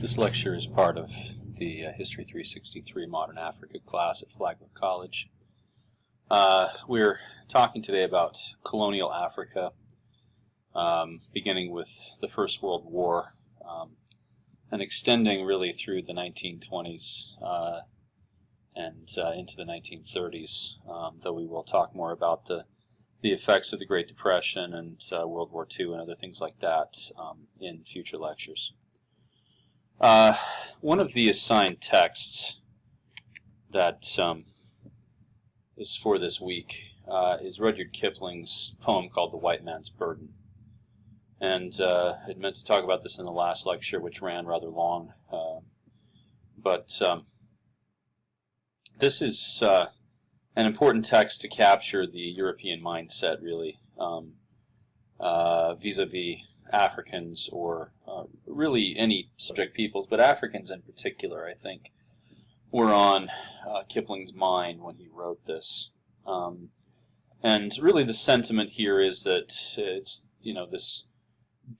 This lecture is part of the History 363 Modern Africa class at Flagler College. We're talking today about colonial Africa, beginning with the First World War and extending really through the 1920s and into the 1930s, though we will talk more about the effects of the Great Depression and World War II and other things like that in future lectures. One of the assigned texts that is for this week is Rudyard Kipling's poem called The White Man's Burden. And I meant to talk about this in the last lecture, which ran rather long. But this is an important text to capture the European mindset, really, vis-a-vis Africans, or really any subject peoples, but Africans in particular, I think, were on Kipling's mind when he wrote this. And really the sentiment here is that it's, this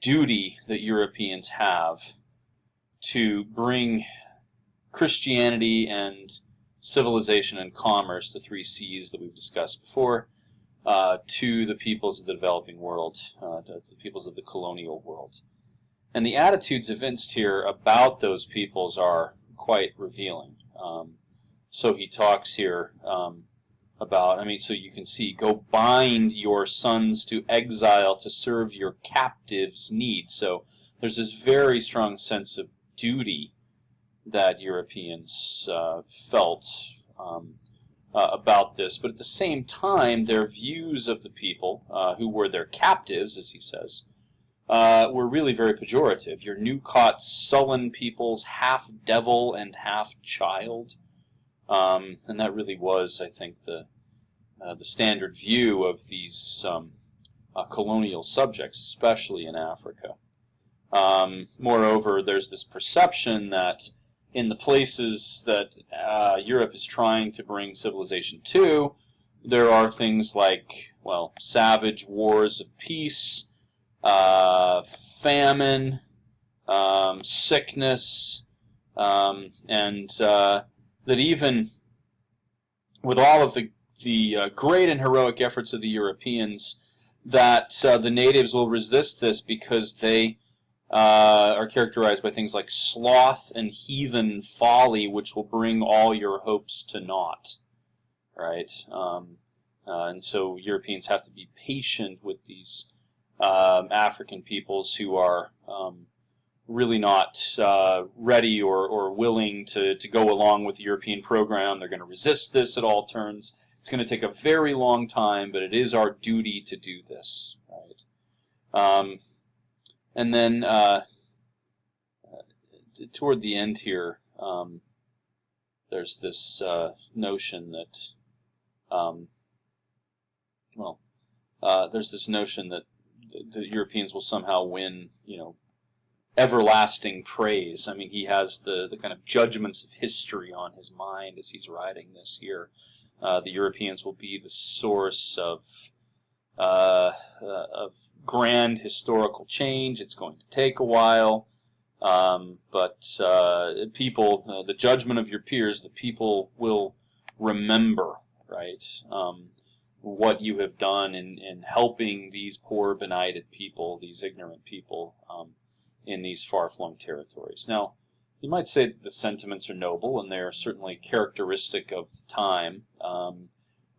duty that Europeans have to bring Christianity and civilization and commerce, the three C's that we've discussed before, to the peoples of the developing world, to the peoples of the colonial world. And the attitudes evinced here about those peoples are quite revealing. So he talks here about, so you can see, go bind your sons to exile to serve your captives' needs. So there's this very strong sense of duty that Europeans felt about this, but at the same time, their views of the people who were their captives, as he says, were really very pejorative. Your new-caught, sullen peoples, half devil and half child, and that really was, I think, the standard view of these colonial subjects, especially in Africa. Moreover, there's this perception that in the places that Europe is trying to bring civilization to, there are things like, savage wars of peace, famine, sickness, and that even with all of the great and heroic efforts of the Europeans, that the natives will resist this because they are characterized by things like sloth and heathen folly, which will bring all your hopes to naught, right? And so Europeans have to be patient with these African peoples who are really not ready or willing to go along with the European program. They're going to resist this at all turns. It's going to take a very long time, but it is our duty to do this, right? And then toward the end here, there's this notion that, there's this notion that the Europeans will somehow win, everlasting praise. He has the kind of judgments of history on his mind as he's writing this here. The Europeans will be the source of grand historical change. It's going to take a while, but people, the judgment of your peers, the people will remember, right, what you have done in helping these poor, benighted people, these ignorant people in these far-flung territories. Now, you might say that the sentiments are noble, and they are certainly characteristic of the time.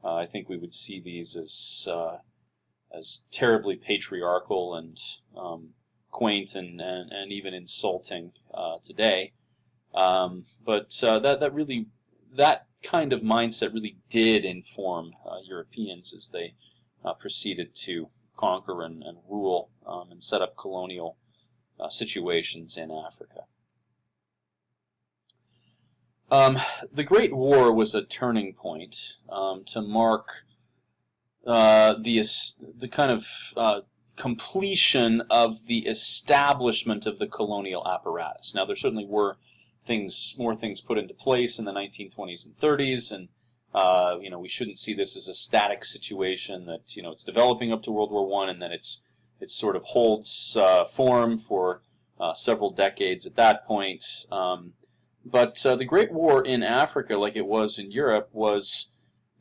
I think we would see these as terribly patriarchal and quaint and even insulting today. But that kind of mindset really did inform Europeans as they proceeded to conquer and rule and set up colonial situations in Africa. The Great War was a turning point to mark the kind of completion of the establishment of the colonial apparatus. Now, there certainly were more things put into place in the 1920s and 30s, and we shouldn't see this as a static situation that it's developing up to World War I, and then it sort of holds form for several decades at that point. But the Great War in Africa, like it was in Europe, was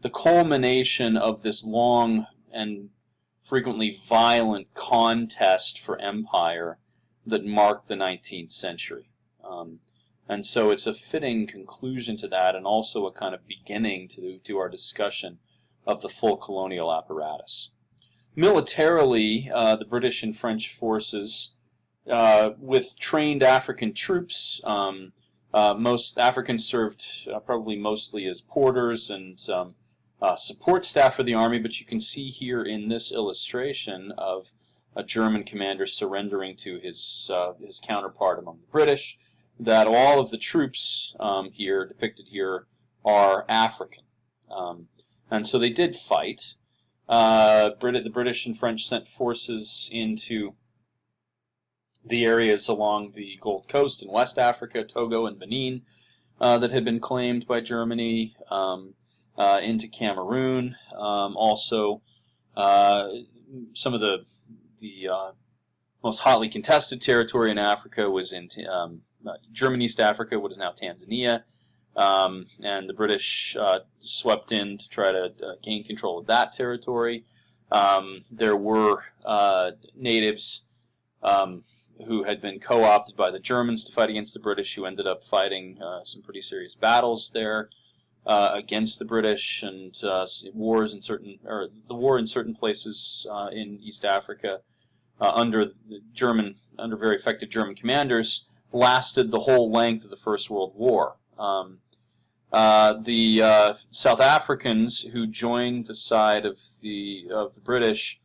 the culmination of this long and frequently violent contest for empire that marked the 19th century. And so it's a fitting conclusion to that, and also a kind of beginning to our discussion of the full colonial apparatus. Militarily, the British and French forces, with trained African troops, most Africans served probably mostly as porters and support staff for the army, but you can see here in this illustration of a German commander surrendering to his counterpart among the British, that all of the troops here, depicted here, are African. And so they did fight. The British and French sent forces into the areas along the Gold Coast in West Africa, Togo and Benin, that had been claimed by Germany, into Cameroon. Also, some of the most hotly contested territory in Africa was in German East Africa, what is now Tanzania, and the British swept in to try to gain control of that territory. There were natives who had been co-opted by the Germans to fight against the British, who ended up fighting some pretty serious battles there against the British, and the war in certain places in East Africa under very effective German commanders lasted the whole length of the First World War. The South Africans who joined the side of the British,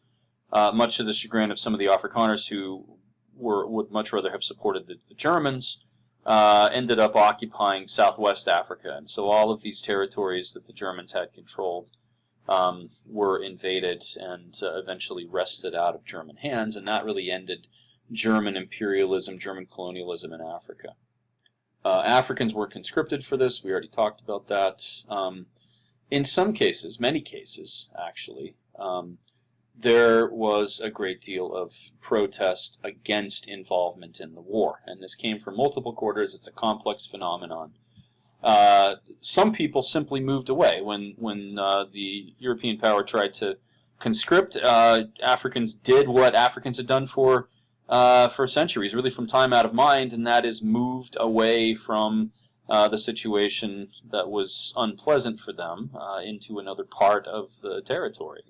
much to the chagrin of some of the Afrikaners who would much rather have supported the Germans, ended up occupying Southwest Africa, and so all of these territories that the Germans had controlled were invaded and eventually wrested out of German hands, and that really ended German imperialism, German colonialism in Africa. Africans were conscripted for this. We already talked about that. In some cases, many cases actually, there was a great deal of protest against involvement in the war, and this came from multiple quarters. It's a complex phenomenon. Some people simply moved away when the European power tried to conscript. Africans did what Africans had done for centuries, really from time out of mind, and that is moved away from the situation that was unpleasant for them into another part of the territory.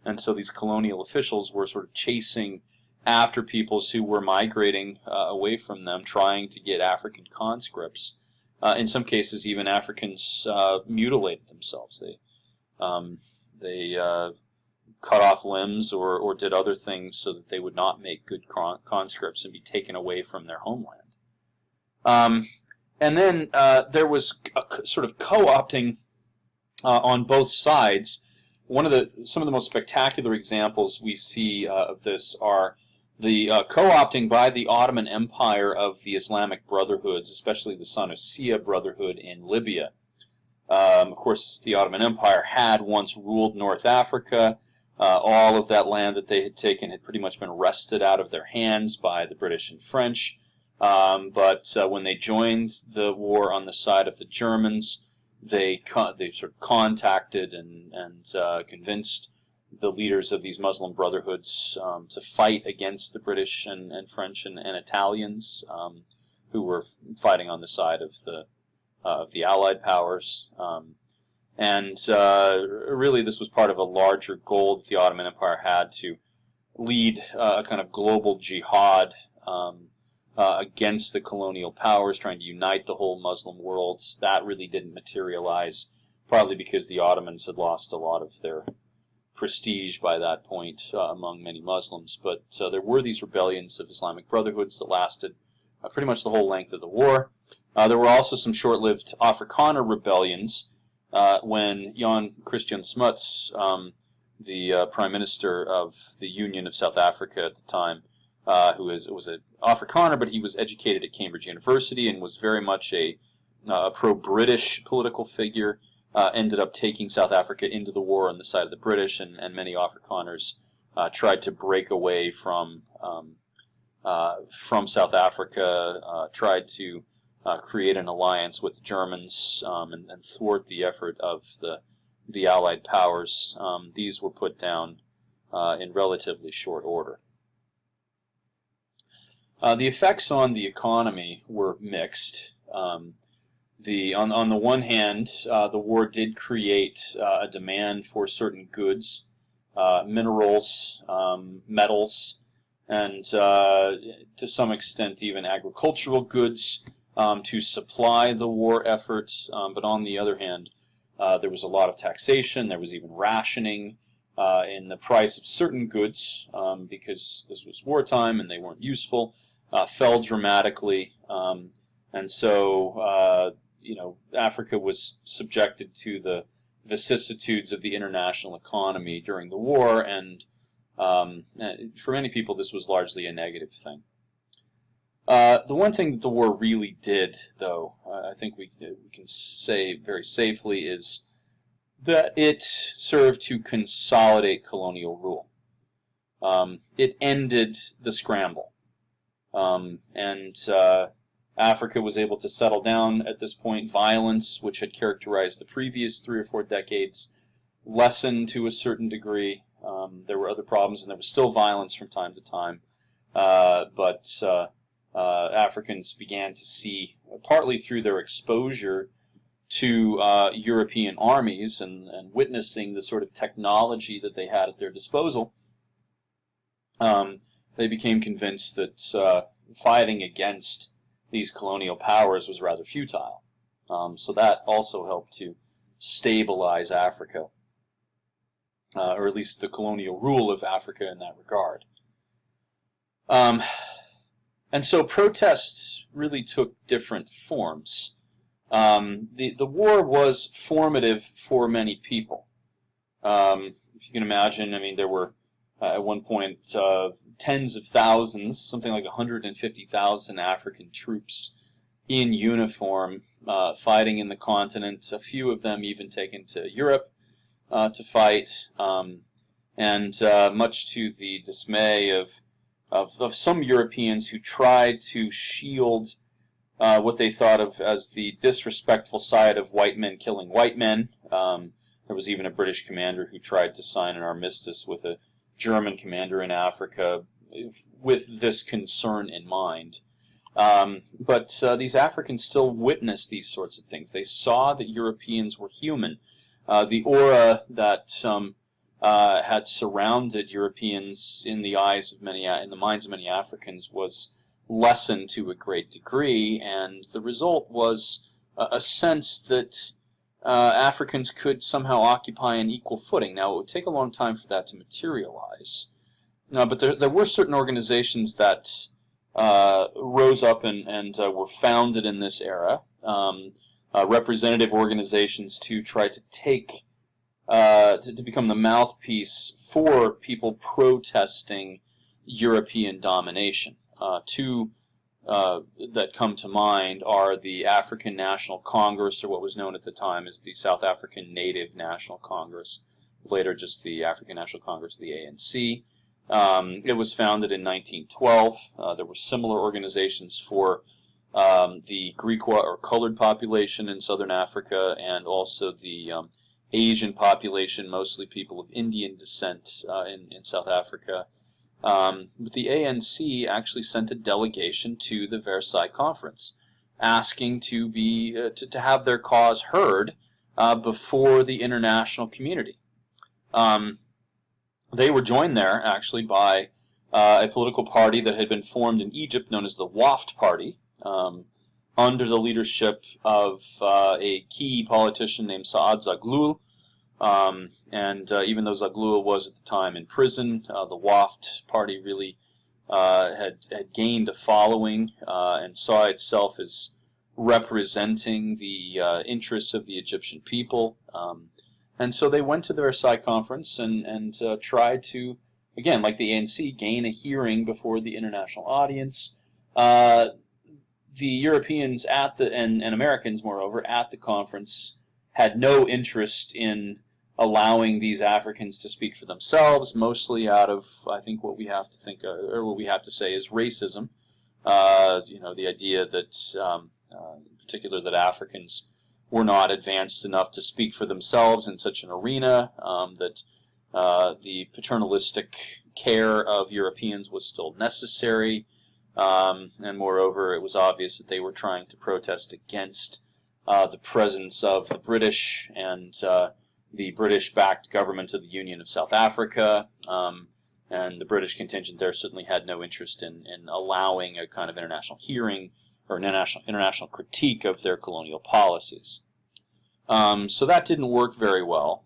And so these colonial officials were sort of chasing after peoples who were migrating away from them, trying to get African conscripts. In some cases, even Africans mutilated themselves. They cut off limbs or did other things so that they would not make good conscripts and be taken away from their homeland. And then there was a sort of co-opting on both sides. Some of the most spectacular examples we see of this are the co-opting by the Ottoman Empire of the Islamic Brotherhoods, especially the Sanusiya Brotherhood in Libya. Of course, the Ottoman Empire had once ruled North Africa. All of that land that they had taken had pretty much been wrested out of their hands by the British and French. But when they joined the war on the side of the Germans, they sort of contacted and convinced the leaders of these Muslim brotherhoods to fight against the British and French and Italians who were fighting on the side of the Allied powers. And really this was part of a larger goal that the Ottoman Empire had to lead a kind of global jihad against the colonial powers, trying to unite the whole Muslim world. That really didn't materialize, partly because the Ottomans had lost a lot of their prestige by that point among many Muslims. But there were these rebellions of Islamic Brotherhoods that lasted pretty much the whole length of the war. There were also some short-lived Afrikaner rebellions when Jan Christian Smuts, the Prime Minister of the Union of South Africa at the time, who was an Afrikaner, but he was educated at Cambridge University and was very much a pro-British political figure, ended up taking South Africa into the war on the side of the British, and many Afrikaners tried to break away from from South Africa tried to create an alliance with the Germans and thwart the effort of the Allied powers. These were put down in relatively short order. The effects on the economy were mixed. On the one hand, the war did create a demand for certain goods, minerals, metals, and to some extent even agricultural goods to supply the war effort. But on the other hand, there was a lot of taxation. There was even rationing in the price of certain goods because this was wartime and they weren't useful. Fell dramatically, and so Africa was subjected to the vicissitudes of the international economy during the war, and for many people this was largely a negative thing. The one thing that the war really did, though, I think we can say very safely, is that it served to consolidate colonial rule. It ended the scramble. And Africa was able to settle down at this point. Violence, which had characterized the previous 3 or 4 decades, lessened to a certain degree. There were other problems, and there was still violence from time to time. But Africans began to see, partly through their exposure to European armies and witnessing the sort of technology that they had at their disposal, they became convinced that fighting against these colonial powers was rather futile. So that also helped to stabilize Africa, or at least the colonial rule of Africa in that regard. And so protests really took different forms. The war was formative for many people. If you can imagine, I mean, there were at one point tens of thousands, something like 150,000 African troops in uniform fighting in the continent, a few of them even taken to Europe to fight, and much to the dismay of some Europeans who tried to shield what they thought of as the disrespectful side of white men killing white men. There was even a British commander who tried to sign an armistice with a German commander in Africa with this concern in mind. But these Africans still witnessed these sorts of things. They saw that Europeans were human. The aura that had surrounded Europeans in the eyes of many, in the minds of many Africans, was lessened to a great degree, and the result was a sense that Africans could somehow occupy an equal footing. Now, it would take a long time for that to materialize, but there were certain organizations that rose up and were founded in this era, representative organizations to try to take, to become the mouthpiece for people protesting European domination. Two that come to mind are the African National Congress, or what was known at the time as the South African Native National Congress, later just the African National Congress, the ANC. It was founded in 1912. There were similar organizations for the Griqua or colored population in southern Africa, and also the Asian population, mostly people of Indian descent in South Africa. But the ANC actually sent a delegation to the Versailles Conference, asking to be to have their cause heard before the international community. They were joined there actually by a political party that had been formed in Egypt, known as the Waft Party, under the leadership of a key politician named Saad Zaghloul. Even though Zaghloul was at the time in prison, the Waft Party really had gained a following and saw itself as representing the interests of the Egyptian people. And so they went to the Versailles Conference and tried to, again, like the ANC, gain a hearing before the international audience. The Europeans and Americans, moreover, at the conference had no interest in allowing these Africans to speak for themselves, mostly out of, I think, what we have to think, or what we have to say is racism. The idea that, in particular, that Africans were not advanced enough to speak for themselves in such an arena, that the paternalistic care of Europeans was still necessary, and moreover, it was obvious that they were trying to protest against the presence of the British and the British-backed government of the Union of South Africa, and the British contingent there certainly had no interest in allowing a kind of international hearing or an international critique of their colonial policies. So that didn't work very well,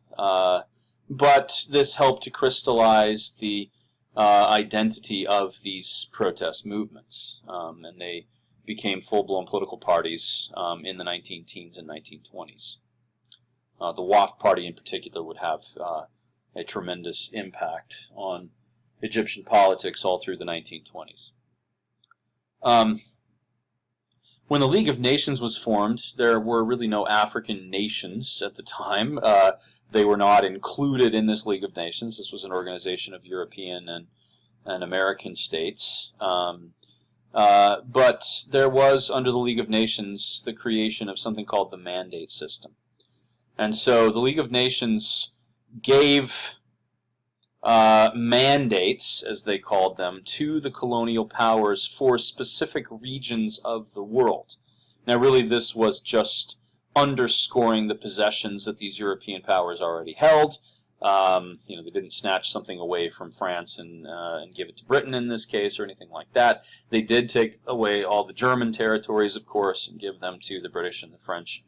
but this helped to crystallize the identity of these protest movements, and they became full-blown political parties in the 19-teens and 1920s. The WAF party in particular would have a tremendous impact on Egyptian politics all through the 1920s. When the League of Nations was formed, there were really no African nations at the time. They were not included in this League of Nations. This was an organization of European and American states. But there was, under the League of Nations, the creation of something called the mandate system. And so the League of Nations gave mandates, as they called them, to the colonial powers for specific regions of the world. Now, really, this was just underscoring the possessions that these European powers already held. They didn't snatch something away from France and give it to Britain in this case, or anything like that. They did take away all the German territories, of course, and give them to the British and the French,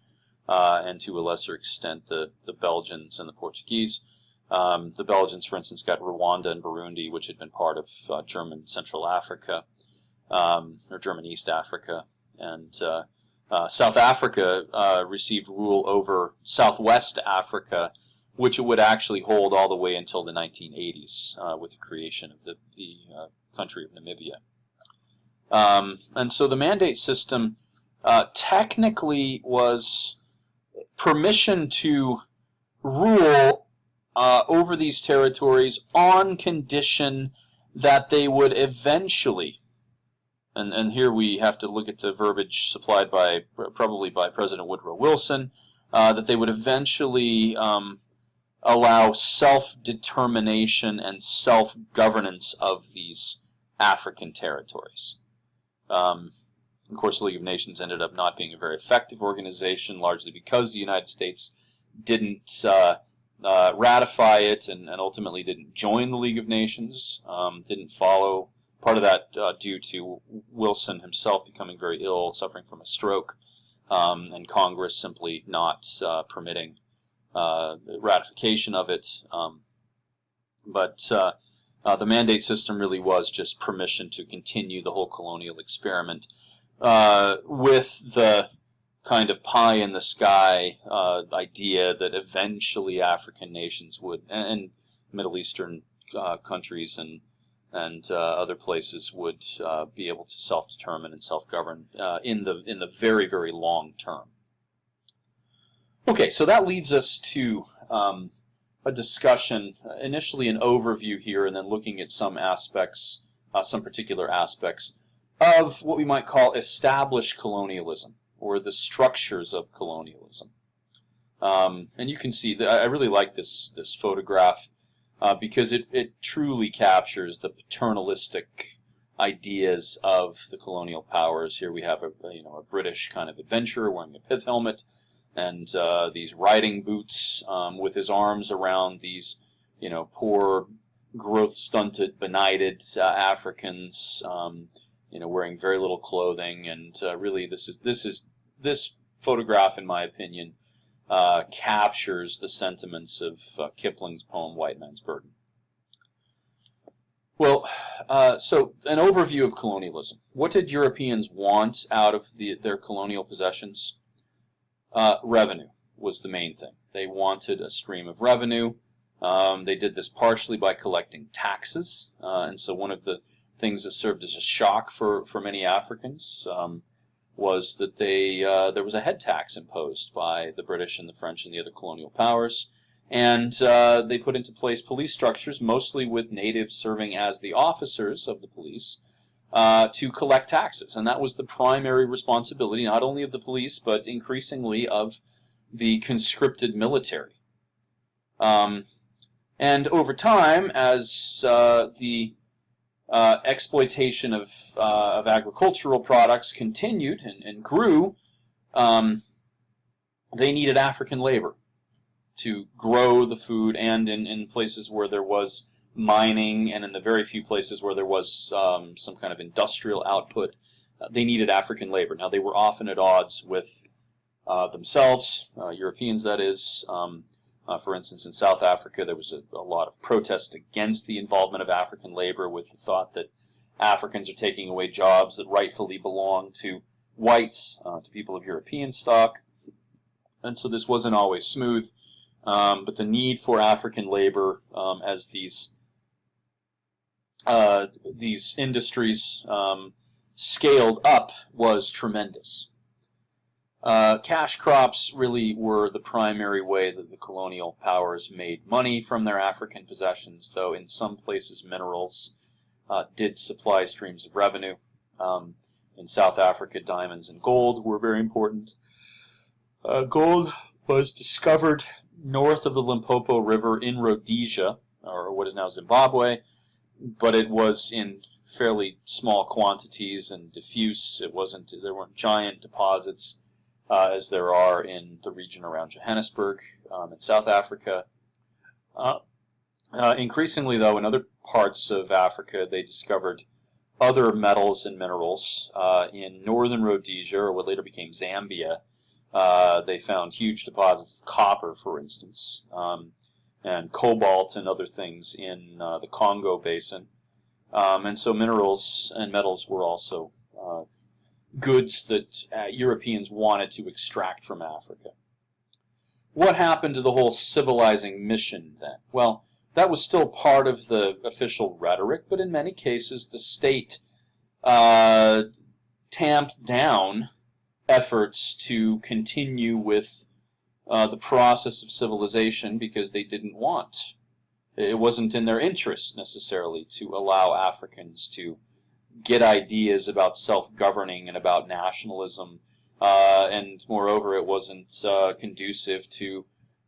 and to a lesser extent the Belgians and the Portuguese. The Belgians, for instance, got Rwanda and Burundi, which had been part of German Central Africa, or German East Africa, and South Africa received rule over Southwest Africa, which it would actually hold all the way until the 1980s with the creation of the country of Namibia. And so the mandate system technically was permission to rule over these territories on condition that they would eventually, and here we have to look at the verbiage supplied probably by President Woodrow Wilson, that they would eventually allow self-determination and self-governance of these African territories. Of course, the League of Nations ended up not being a very effective organization, largely because the United States didn't ratify it and ultimately didn't join the League of Nations, didn't follow, part of that due to Wilson himself becoming very ill, suffering from a stroke, and Congress simply not permitting ratification of it. But the mandate system really was just permission to continue the whole colonial experiment with the kind of pie-in-the-sky idea that eventually African nations would, and Middle Eastern countries and other places would be able to self-determine and self-govern in the very, very long term. Okay, so that leads us to a discussion, initially an overview here, and then looking at some aspects, some particular aspects of what we might call established colonialism, or the structures of colonialism. And you can see that I really like this photograph because it truly captures the paternalistic ideas of the colonial powers. Here we have a British kind of adventurer wearing a pith helmet and these riding boots with his arms around these poor, growth-stunted, benighted Africans, wearing very little clothing, and really this photograph, in my opinion, captures the sentiments of Kipling's poem White Man's Burden. Well, so an overview of colonialism. What did Europeans want out of their colonial possessions? Revenue was the main thing. They wanted a stream of revenue. They did this partially by collecting taxes, and so one of the things that served as a shock for many Africans was that there was a head tax imposed by the British and the French and the other colonial powers, And they put into place police structures, mostly with natives serving as the officers of the police, to collect taxes. And that was the primary responsibility, not only of the police, but increasingly of the conscripted military. And over time, as the exploitation of agricultural products continued and grew, they needed African labor to grow the food, and in places where there was mining, and in the very few places where there was some kind of industrial output, they needed African labor. Now, they were often at odds with themselves, Europeans that is. For instance, in South Africa, there was a lot of protest against the involvement of African labor, with the thought that Africans are taking away jobs that rightfully belong to whites, to people of European stock. And so this wasn't always smooth. But the need for African labor as these industries scaled up was tremendous. Cash crops really were the primary way that the colonial powers made money from their African possessions, though in some places minerals did supply streams of revenue. In South Africa, diamonds and gold were very important. Gold was discovered north of the Limpopo River in Rhodesia, or what is now Zimbabwe, but it was in fairly small quantities and diffuse. There weren't giant deposits as there are in the region around Johannesburg in South Africa. Increasingly, though, in other parts of Africa, they discovered other metals and minerals. In northern Rhodesia, or what later became Zambia, they found huge deposits of copper, for instance, and cobalt and other things in the Congo Basin. And so minerals and metals were also goods that Europeans wanted to extract from Africa. What happened to the whole civilizing mission then? Well, that was still part of the official rhetoric, but in many cases the state tamped down efforts to continue with the process of civilization because they didn't want. It wasn't in their interest necessarily to allow Africans to get ideas about self-governing and about nationalism, and moreover it wasn't conducive to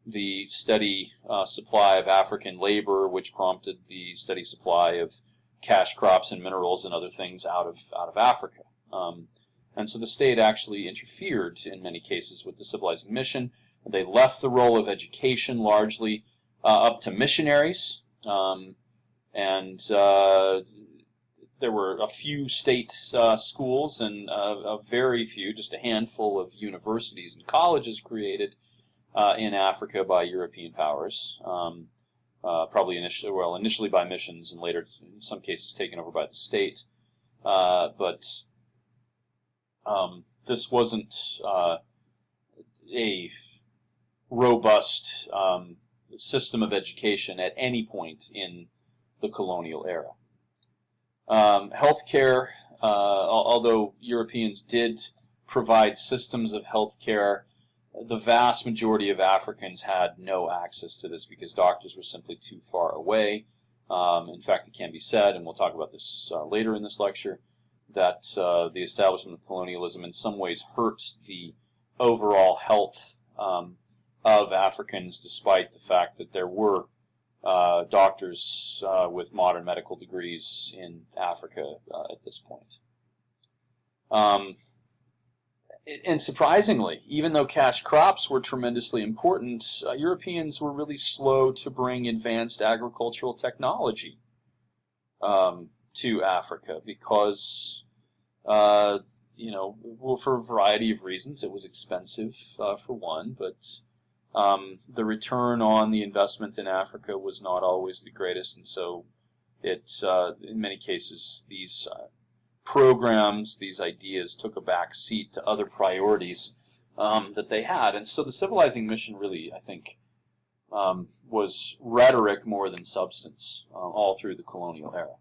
the steady supply of African labor, which prompted the steady supply of cash crops and minerals and other things out of Africa. And so the state actually interfered in many cases with the civilizing mission. They left the role of education largely up to missionaries, and there were a few state schools and a very few, just a handful of universities and colleges created in Africa by European powers, probably initially by missions and later, in some cases, taken over by the state. But this wasn't a robust system of education at any point in the colonial era. Healthcare, although Europeans did provide systems of healthcare, the vast majority of Africans had no access to this because doctors were simply too far away. In fact, it can be said, and we'll talk about this later in this lecture, that the establishment of colonialism in some ways hurt the overall health of Africans, despite the fact that there were doctors with modern medical degrees in Africa at this point. And surprisingly, even though cash crops were tremendously important, Europeans were really slow to bring advanced agricultural technology to Africa because, well, for a variety of reasons. It was expensive, for one, but the return on the investment in Africa was not always the greatest, and so in many cases, these programs, these ideas took a back seat to other priorities that they had. And so the civilizing mission really, I think, was rhetoric more than substance all through the colonial era.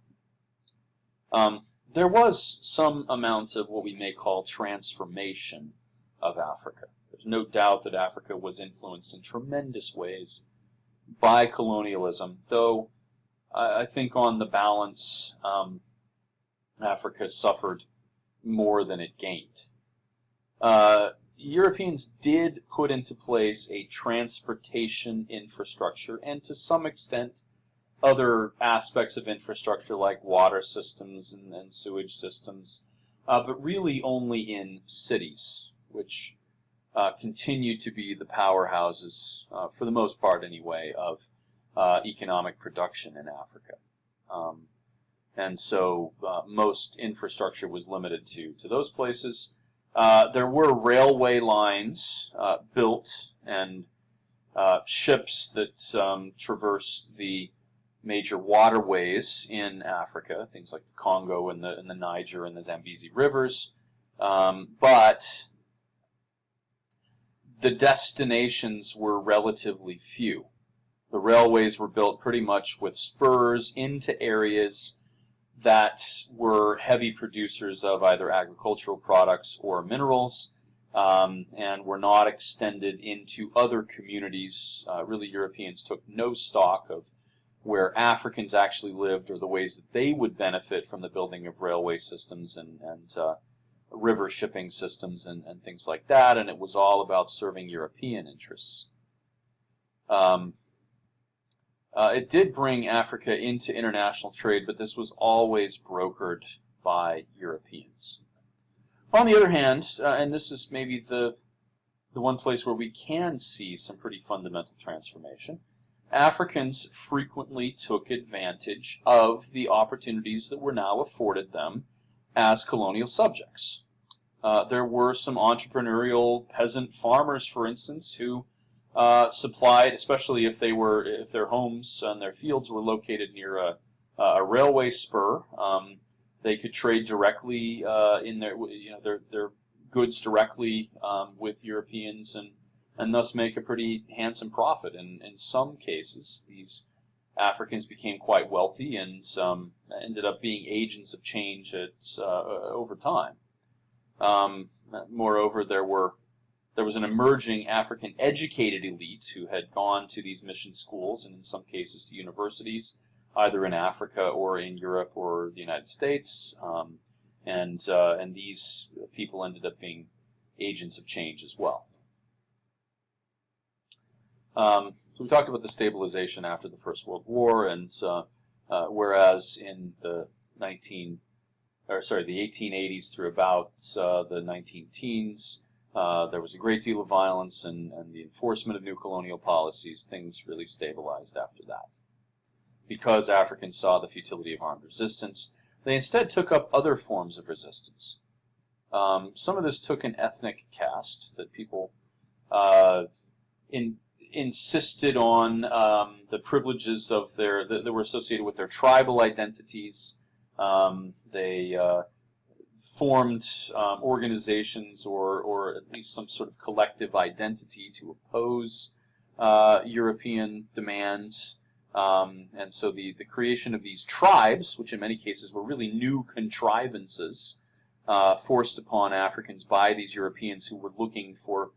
There was some amount of what we may call transformation of Africa. There's no doubt that Africa was influenced in tremendous ways by colonialism, though I think on the balance, Africa suffered more than it gained. Europeans did put into place a transportation infrastructure, and to some extent other aspects of infrastructure like water systems and sewage systems, but really only in cities, which continue to be the powerhouses, for the most part anyway, of economic production in Africa. And so most infrastructure was limited to those places. There were railway lines built and ships that traversed the major waterways in Africa, things like the Congo and the Niger and the Zambezi rivers, but the destinations were relatively few. The railways were built pretty much with spurs into areas that were heavy producers of either agricultural products or minerals, and were not extended into other communities. Really, Europeans took no stock of where Africans actually lived or the ways that they would benefit from the building of railway systems and river shipping systems and things like that, and it was all about serving European interests. It did bring Africa into international trade, but this was always brokered by Europeans. On the other hand, and this is maybe the one place where we can see some pretty fundamental transformation, Africans frequently took advantage of the opportunities that were now afforded them as colonial subjects. There were some entrepreneurial peasant farmers, for instance, who supplied, especially if their homes and their fields were located near a railway spur, they could trade directly in their goods directly with Europeans and thus make a pretty handsome profit. And in some cases, these Africans became quite wealthy and ended up being agents of change over time. Moreover, there was an emerging African educated elite who had gone to these mission schools and in some cases to universities, either in Africa or in Europe or the United States, and these people ended up being agents of change as well. So we talked about the stabilization after the First World War, and whereas in the 1880s through about the 19-teens, there was a great deal of violence and the enforcement of new colonial policies, things really stabilized after that. Because Africans saw the futility of armed resistance, they instead took up other forms of resistance. Some of this took an ethnic cast, that people insisted on the privileges of that were associated with their tribal identities. They formed organizations or at least some sort of collective identity to oppose European demands. And so the creation of these tribes, which in many cases were really new contrivances forced upon Africans by these Europeans who were looking for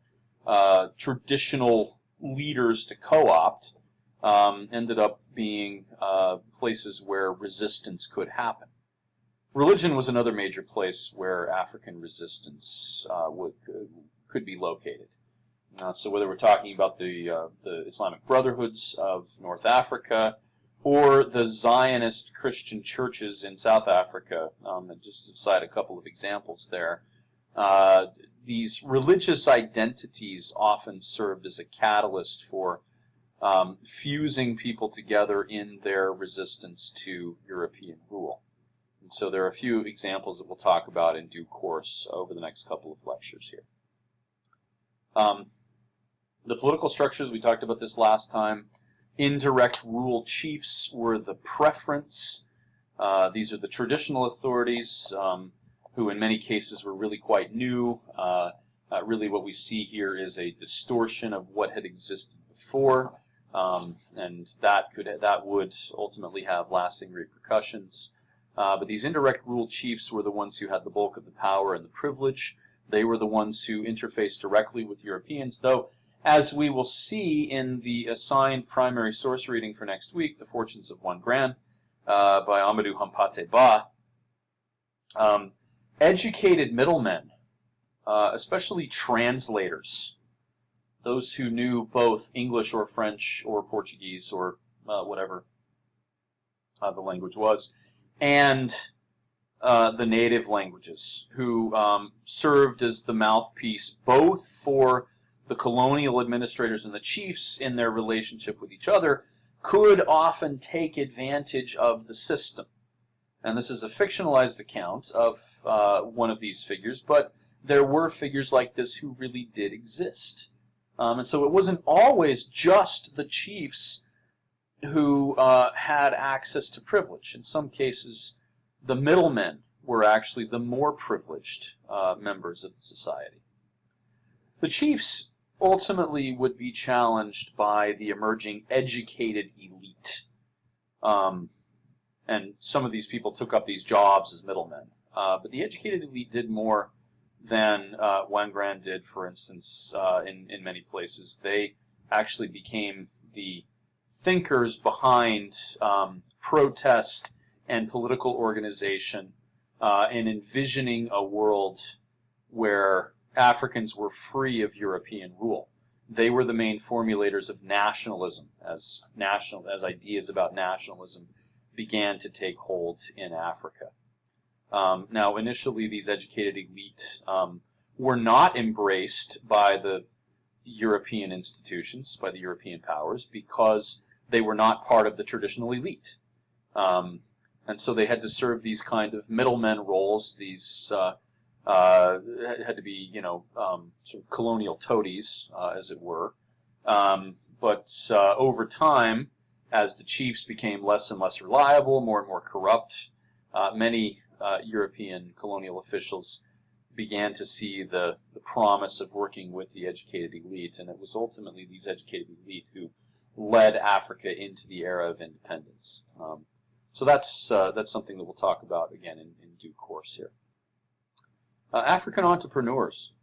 traditional leaders to co-opt, ended up being places where resistance could happen. Religion was another major place where African resistance could be located. So whether we're talking about the Islamic Brotherhoods of North Africa or the Zionist Christian churches in South Africa, and just to cite a couple of examples there, these religious identities often served as a catalyst for fusing people together in their resistance to European rule. And so there are a few examples that we'll talk about in due course over the next couple of lectures here. The political structures, we talked about this last time. Indirect rule chiefs were the preference. These are the traditional authorities who in many cases were really quite new. Really what we see here is a distortion of what had existed before, and that would ultimately have lasting repercussions. But these indirect rule chiefs were the ones who had the bulk of the power and the privilege. They were the ones who interfaced directly with Europeans, though As we will see in the assigned primary source reading for next week, The Fortunes of Juan Gran, by Amadou Hampâté Bâ, educated middlemen, especially translators, those who knew both English or French or Portuguese or whatever the language was, and the native languages, who served as the mouthpiece both for the colonial administrators and the chiefs in their relationship with each other, could often take advantage of the system. And this is a fictionalized account of one of these figures, but there were figures like this who really did exist. And so it wasn't always just the chiefs who had access to privilege. In some cases, the middlemen were actually the more privileged members of the society. The chiefs ultimately would be challenged by the emerging educated elite. And some of these people took up these jobs as middlemen. But the educated elite did more than Juan Gran did, for instance, in many places. They actually became the thinkers behind protest and political organization in envisioning a world where Africans were free of European rule. They were the main formulators of nationalism, as ideas about nationalism began to take hold in Africa. Now, initially, these educated elite were not embraced by the European institutions, by the European powers, because they were not part of the traditional elite. And so they had to serve these kind of middlemen roles. These had to be, sort of colonial toadies, as it were. But over time, as the chiefs became less and less reliable, more and more corrupt, many European colonial officials began to see the promise of working with the educated elite, and it was ultimately these educated elite who led Africa into the era of independence. So that's something that we'll talk about again in due course here. African entrepreneurs,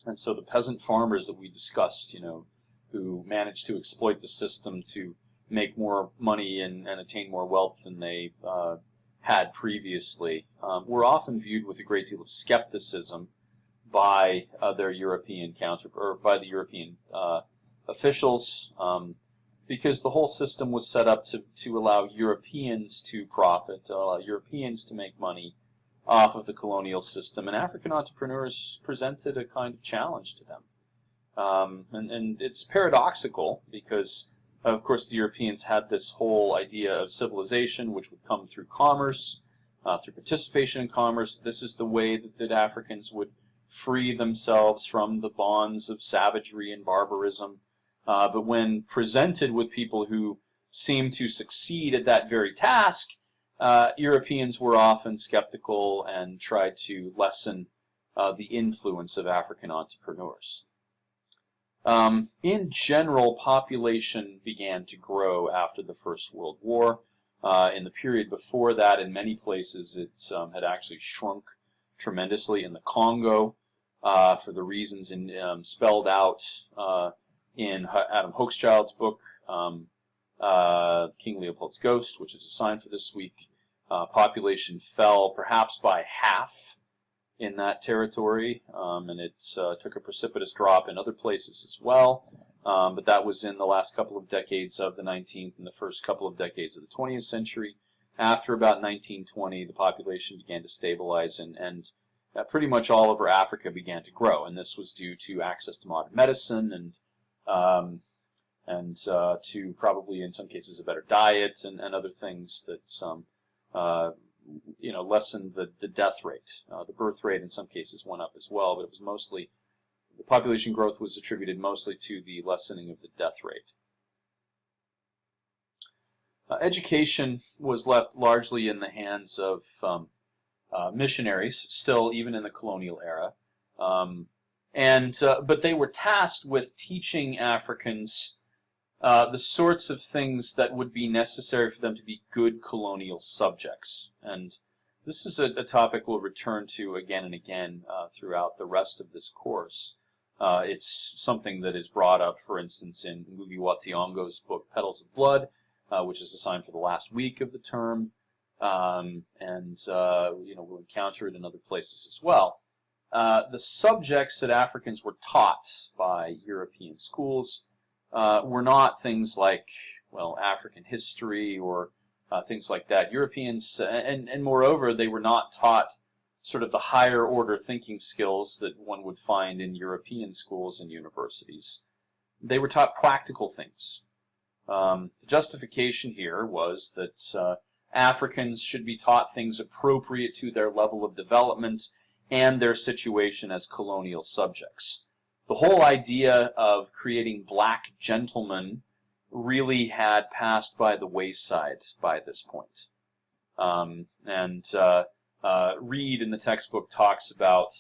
and so the peasant farmers that we discussed, who managed to exploit the system to make more money and attain more wealth than they had previously, were often viewed with a great deal of skepticism by their European by the European officials, because the whole system was set up to allow Europeans to profit, to allow Europeans to make money off of the colonial system, and African entrepreneurs presented a kind of challenge to them. And it's paradoxical because, of course, the Europeans had this whole idea of civilization, which would come through commerce, through participation in commerce. This is the way that Africans would free themselves from the bonds of savagery and barbarism. But when presented with people who seemed to succeed at that very task, Europeans were often skeptical and tried to lessen the influence of African entrepreneurs. In general, population began to grow after the First World War. In the period before that, in many places, it had actually shrunk tremendously. In the Congo, for the reasons spelled out in Adam Hochschild's book, King Leopold's Ghost, which is assigned for this week, population fell perhaps by half in that territory, and it took a precipitous drop in other places as well, but that was in the last couple of decades of the 19th and the first couple of decades of the 20th century. After about 1920, the population began to stabilize, and pretty much all over Africa began to grow, and this was due to access to modern medicine and to probably, in some cases, a better diet and other things that lessened the death rate. The birth rate in some cases went up as well, but it was mostly, the population growth was attributed mostly to the lessening of the death rate. Education was left largely in the hands of missionaries, still even in the colonial era, but they were tasked with teaching Africans the sorts of things that would be necessary for them to be good colonial subjects. And this is a topic we'll return to again and again throughout the rest of this course. It's something that is brought up, for instance, in Ngugi wa Thiong'o's book Petals of Blood, which is assigned for the last week of the term, and we'll encounter it in other places as well. The subjects that Africans were taught by European schools were not things like, well, African history or things like that. Europeans, and moreover, they were not taught sort of the higher order thinking skills that one would find in European schools and universities. They were taught practical things. The justification here was that Africans should be taught things appropriate to their level of development and their situation as colonial subjects. The whole idea of creating black gentlemen really had passed by the wayside by this point. Reed in the textbook talks about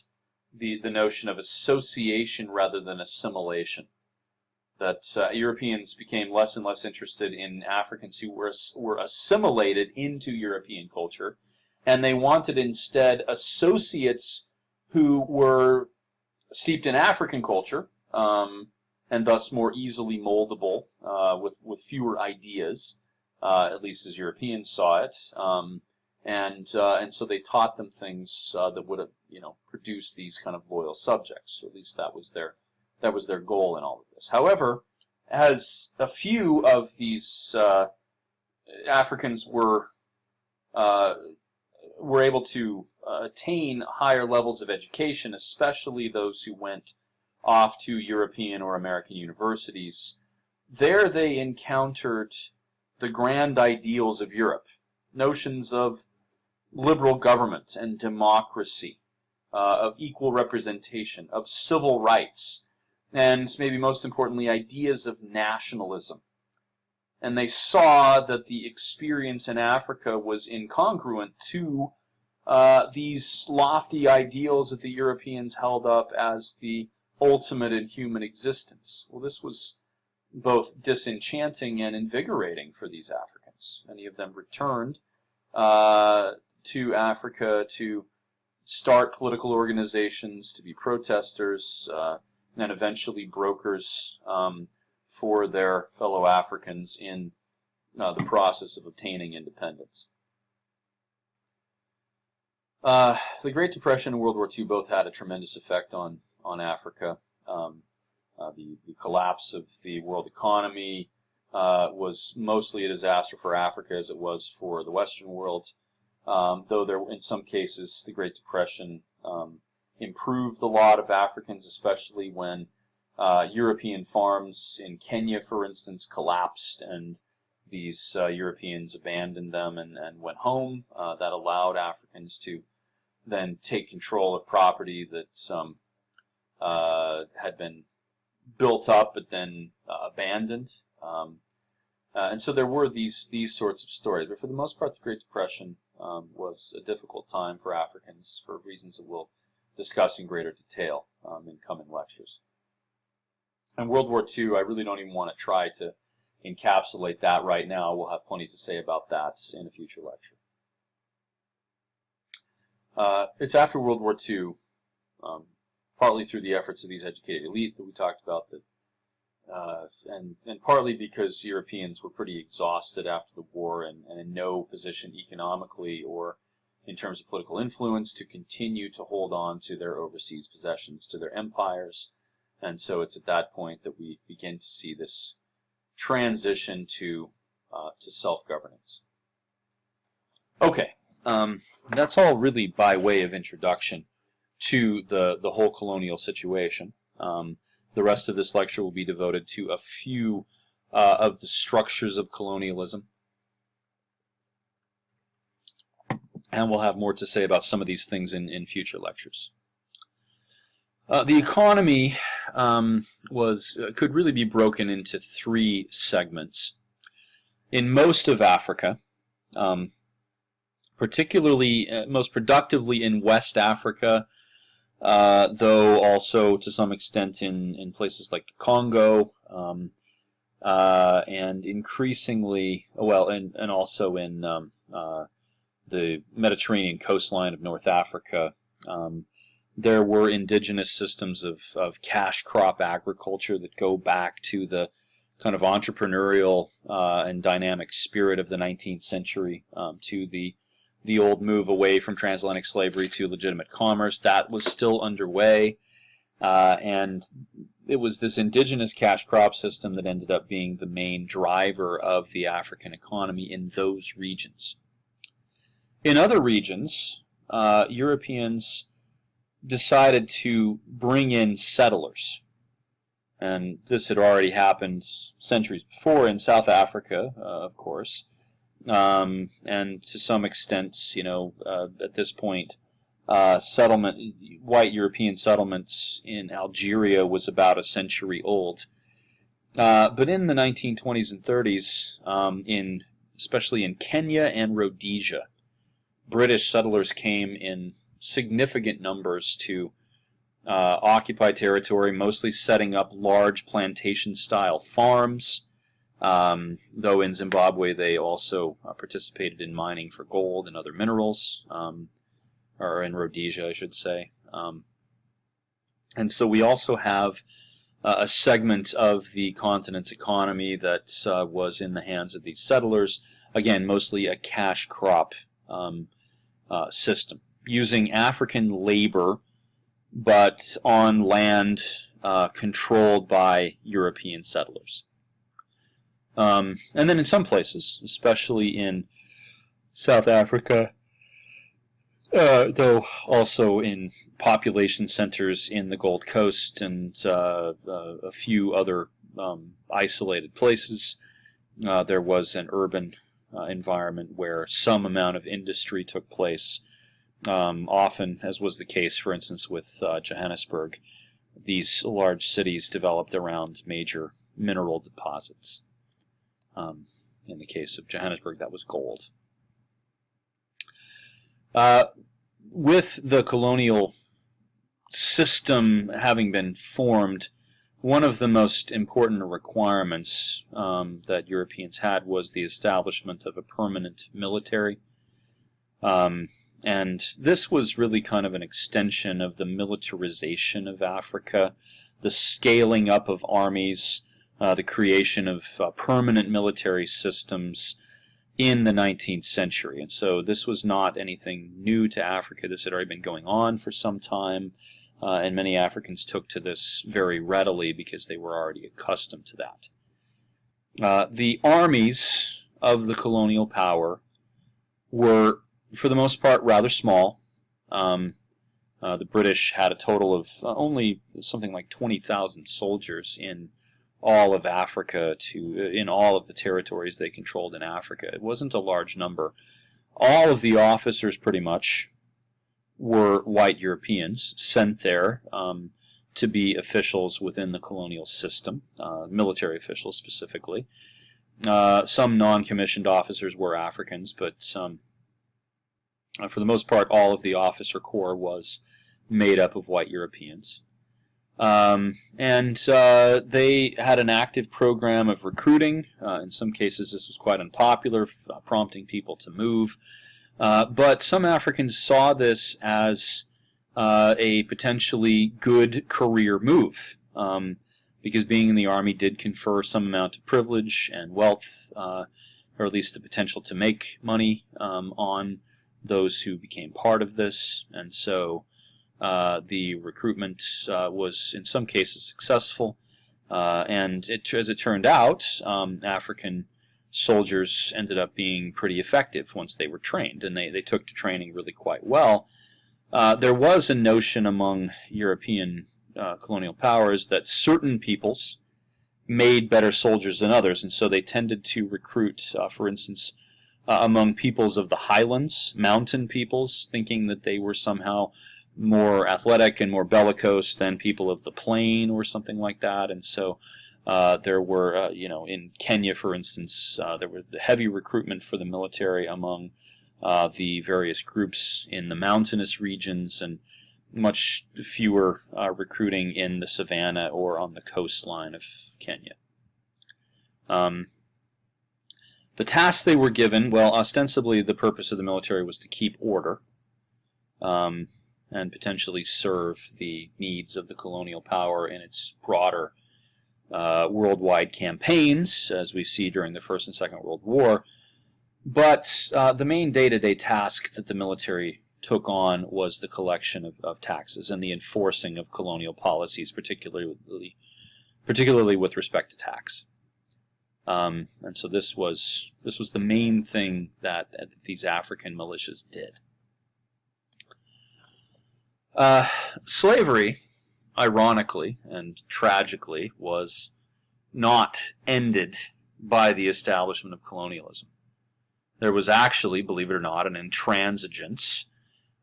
the notion of association rather than assimilation. That Europeans became less and less interested in Africans who were assimilated into European culture, and they wanted instead associates who were steeped in African culture, and thus more easily moldable, with fewer ideas, at least as Europeans saw it, and so they taught them things that would have, produce these kind of loyal subjects. Or at least that was their goal in all of this. However, as a few of these Africans were able to attain higher levels of education, especially those who went off to European or American universities, there they encountered the grand ideals of Europe, notions of liberal government and democracy, of equal representation, of civil rights, and maybe most importantly, ideas of nationalism. And they saw that the experience in Africa was incongruent to these lofty ideals that the Europeans held up as the ultimate in human existence. Well, this was both disenchanting and invigorating for these Africans. Many of them returned to Africa to start political organizations, to be protesters, and eventually brokers for their fellow Africans in the process of obtaining independence. The Great Depression and World War II both had a tremendous effect on Africa. The collapse of the world economy was mostly a disaster for Africa as it was for the Western world, though there, in some cases, the Great Depression improved the lot of Africans, especially when European farms in Kenya, for instance, collapsed and these Europeans abandoned them and went home. That allowed Africans to then take control of property that had been built up but then abandoned. And so there were these sorts of stories. But for the most part, the Great Depression was a difficult time for Africans for reasons that we'll discuss in greater detail in coming lectures. And World War II, I really don't even want to try to encapsulate that right now. We'll have plenty to say about that in a future lecture. It's after World War II, partly through the efforts of these educated elite that we talked about, that, and partly because Europeans were pretty exhausted after the war and in no position economically or in terms of political influence to continue to hold on to their overseas possessions, to their empires. And so it's at that point that we begin to see this transition to self-governance. Okay, that's all really by way of introduction to the whole colonial situation. The rest of this lecture will be devoted to a few of the structures of colonialism. And we'll have more to say about some of these things in future lectures. The economy could really be broken into three segments. In most of Africa, particularly most productively in West Africa, though also to some extent in places like the Congo, and increasingly, well, and also in the Mediterranean coastline of North Africa, There were indigenous systems of cash crop agriculture that go back to the kind of entrepreneurial and dynamic spirit of the 19th century, to the old move away from transatlantic slavery to legitimate commerce. That was still underway, and it was this indigenous cash crop system that ended up being the main driver of the African economy in those regions. In other regions, Europeans decided to bring in settlers. And this had already happened centuries before in South Africa, of course. And to some extent, at this point, white European settlements in Algeria was about a century old. But in the 1920s and 30s, especially in Kenya and Rhodesia, British settlers came in significant numbers to occupy territory, mostly setting up large plantation-style farms, though in Zimbabwe they also participated in mining for gold and other minerals, or in Rhodesia, I should say. And so we also have a segment of the continent's economy that was in the hands of these settlers, again, mostly a cash crop system, using African labor, but on land controlled by European settlers. And then in some places, especially in South Africa, though also in population centers in the Gold Coast and a few other isolated places, there was an urban environment where some amount of industry took place. Often, as was the case, for instance, with Johannesburg, these large cities developed around major mineral deposits. In the case of Johannesburg, that was gold. With the colonial system having been formed, one of the most important requirements that Europeans had was the establishment of a permanent military. And this was really kind of an extension of the militarization of Africa, the scaling up of armies, the creation of permanent military systems in the 19th century. And so this was not anything new to Africa. This had already been going on for some time, and many Africans took to this very readily because they were already accustomed to that. The armies of the colonial power were, for the most part, rather small. The British had a total of only something like 20,000 soldiers in all of Africa, in all of the territories they controlled in Africa. It wasn't a large number. All of the officers, pretty much, were white Europeans sent there to be officials within the colonial system, military officials specifically. Some non-commissioned officers were Africans, but for the most part, all of the officer corps was made up of white Europeans. And they had an active program of recruiting. In some cases, this was quite unpopular, prompting people to move. But some Africans saw this as a potentially good career move, because being in the army did confer some amount of privilege and wealth, or at least the potential to make money on those who became part of this. And so the recruitment was in some cases successful, and as it turned out, African soldiers ended up being pretty effective once they were trained, and they took to training really quite well. There was a notion among European colonial powers that certain peoples made better soldiers than others, and so they tended to recruit, for instance, among peoples of the highlands, mountain peoples, thinking that they were somehow more athletic and more bellicose than people of the plain or something like that. And so there were, in Kenya, for instance, there was heavy recruitment for the military among the various groups in the mountainous regions, and much fewer recruiting in the savannah or on the coastline of Kenya. The tasks they were given, well, ostensibly the purpose of the military was to keep order. and potentially serve the needs of the colonial power in its broader worldwide campaigns, as we see during the First and Second World War. But the main day-to-day task that the military took on was the collection of taxes and the enforcing of colonial policies, particularly with respect to tax. And so this was the main thing that these African militias did. Slavery, ironically and tragically, was not ended by the establishment of colonialism. There was actually, believe it or not, an intransigence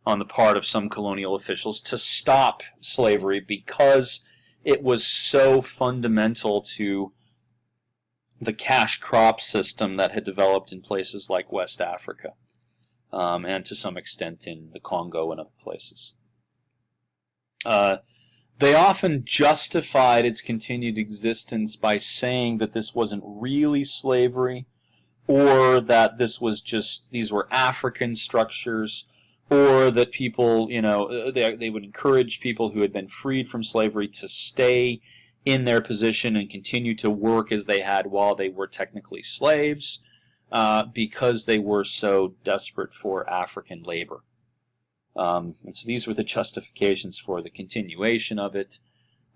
on the part of some colonial officials to stop slavery because it was so fundamental to the cash crop system that had developed in places like West Africa, and to some extent in the Congo and other places. They often justified its continued existence by saying that this wasn't really slavery, or that these were African structures, or that people, they would encourage people who had been freed from slavery to stay in their position and continue to work as they had while they were technically slaves, because they were so desperate for African labor. And so these were the justifications for the continuation of it.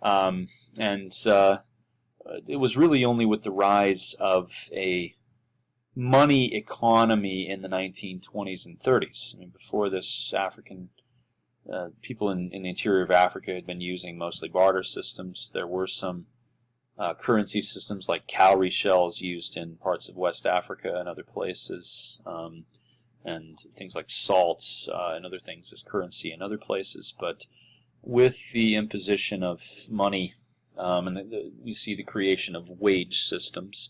It was really only with the rise of a money economy in the 1920s and 30s. I mean, before this, people in the interior of Africa had been using mostly barter systems. There were some currency systems like cowrie shells used in parts of West Africa and other places, and things like salt and other things as currency in other places. But with the imposition of money, we see the creation of wage systems.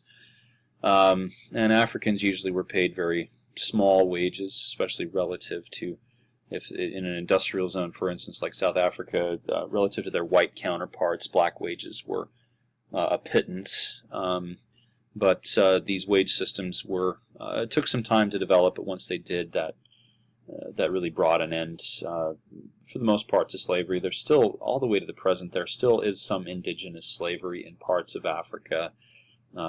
And Africans usually were paid very small wages, especially relative to, if in an industrial zone, for instance, like South Africa, relative to their white counterparts, black wages were a pittance. But these wage systems it took some time to develop, but once they did, that really brought an end, for the most part, to slavery. There's still, all the way to the present, there still is some indigenous slavery in parts of Africa.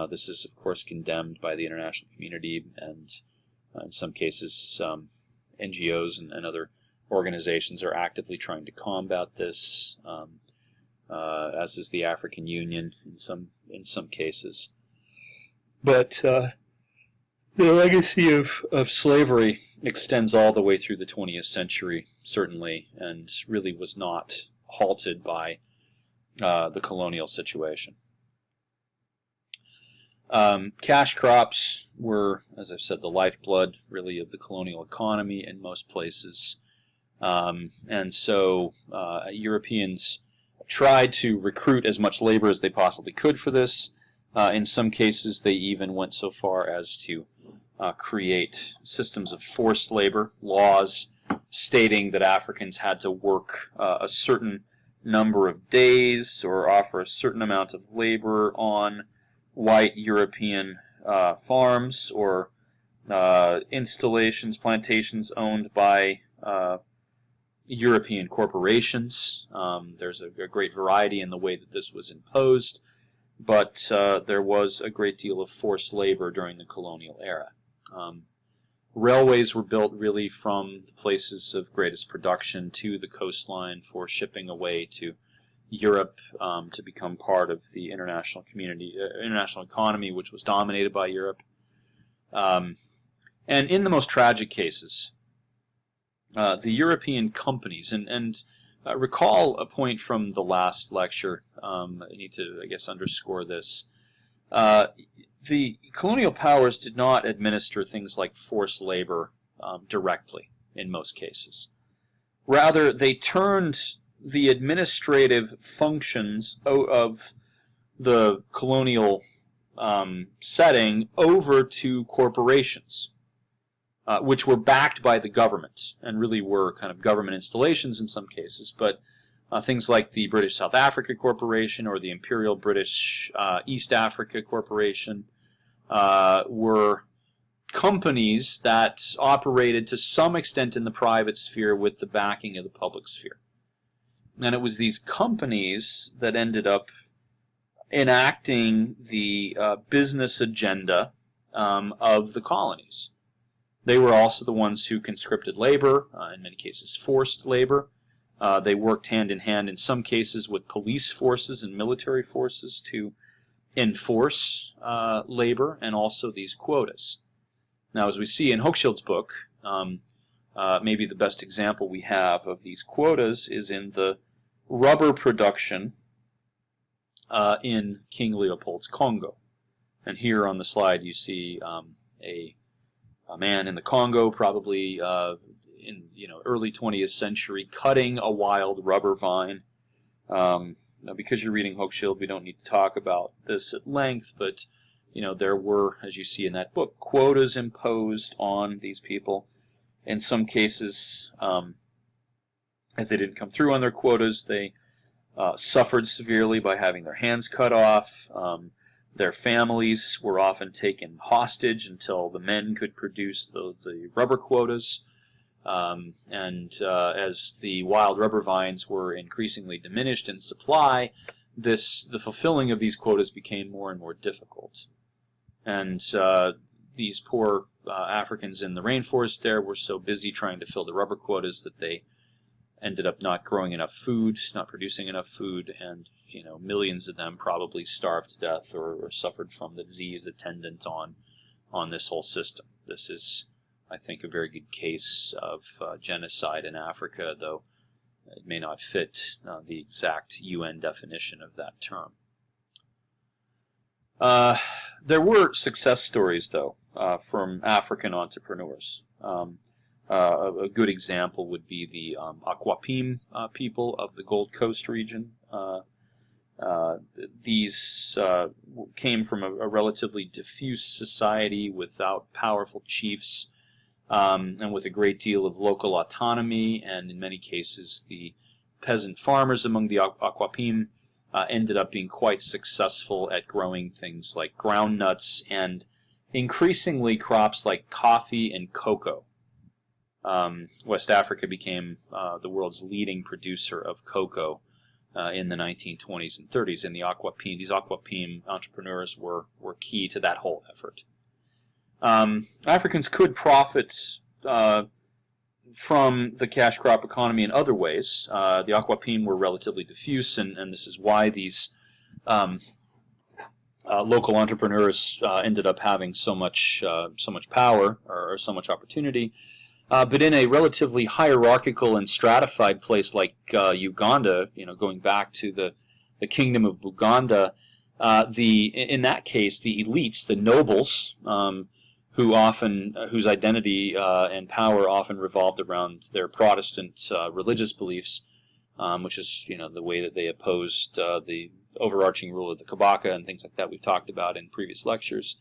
This is, of course, condemned by the international community, and in some cases, NGOs and other organizations are actively trying to combat this, as is the African Union in some cases. But the legacy of slavery extends all the way through the 20th century, certainly, and really was not halted by the colonial situation. Cash crops were, as I've said, the lifeblood, really, of the colonial economy in most places. And so Europeans tried to recruit as much labor as they possibly could for this. In some cases, they even went so far as to create systems of forced labor, laws stating that Africans had to work a certain number of days or offer a certain amount of labor on white European farms or installations, plantations owned by European corporations. There's a great variety in the way that this was imposed, but there was a great deal of forced labor during the colonial era. Railways were built really from the places of greatest production to the coastline for shipping away to Europe, to become part of the international economy, which was dominated by Europe. And in the most tragic cases, the European companies, and recall a point from the last lecture, I need to, I guess, underscore this. The colonial powers did not administer things like forced labor directly in most cases. Rather, they turned the administrative functions of the colonial setting over to corporations, which were backed by the government and really were kind of government installations in some cases. But things like the British South Africa Corporation or the Imperial British East Africa Corporation were companies that operated to some extent in the private sphere with the backing of the public sphere. And it was these companies that ended up enacting the business agenda of the colonies. They were also the ones who conscripted labor, in many cases forced labor. They worked hand in hand in some cases with police forces and military forces to enforce labor and also these quotas. Now, as we see in Hochschild's book, maybe the best example we have of these quotas is in the rubber production in King Leopold's Congo. And here on the slide you see a man in the Congo, probably in early 20th century, cutting a wild rubber vine. Now, because you're reading Hochschild, we don't need to talk about this at length, but there were, as you see in that book, quotas imposed on these people. In some cases, if they didn't come through on their quotas, they suffered severely by having their hands cut off. Their families were often taken hostage until the men could produce the rubber quotas. As the wild rubber vines were increasingly diminished in supply, the fulfilling of these quotas became more and more difficult. And these poor Africans in the rainforest there were so busy trying to fill the rubber quotas that they ended up not growing enough food, not producing enough food, and millions of them probably starved to death or suffered from the disease attendant on this whole system. This is, I think, a very good case of genocide in Africa, though it may not fit the exact UN definition of that term. There were success stories, though, from African entrepreneurs. A good example would be the Akwapim people of the Gold Coast region. These came from a relatively diffuse society without powerful chiefs, and with a great deal of local autonomy, and in many cases the peasant farmers among the Akwapim ended up being quite successful at growing things like groundnuts and increasingly crops like coffee and cocoa. West Africa became the world's leading producer of cocoa in the 1920s and 30s, and these Akwapim entrepreneurs were key to that whole effort. Africans could profit from the cash crop economy in other ways. The Akwapim were relatively diffuse, and this is why these local entrepreneurs ended up having so much power or so much opportunity. But in a relatively hierarchical and stratified place like Uganda, going back to the kingdom of Buganda, in that case, the elites, the nobles, whose identity and power often revolved around their Protestant religious beliefs, which is the way that they opposed the overarching rule of the Kabaka and things like that we've talked about in previous lectures.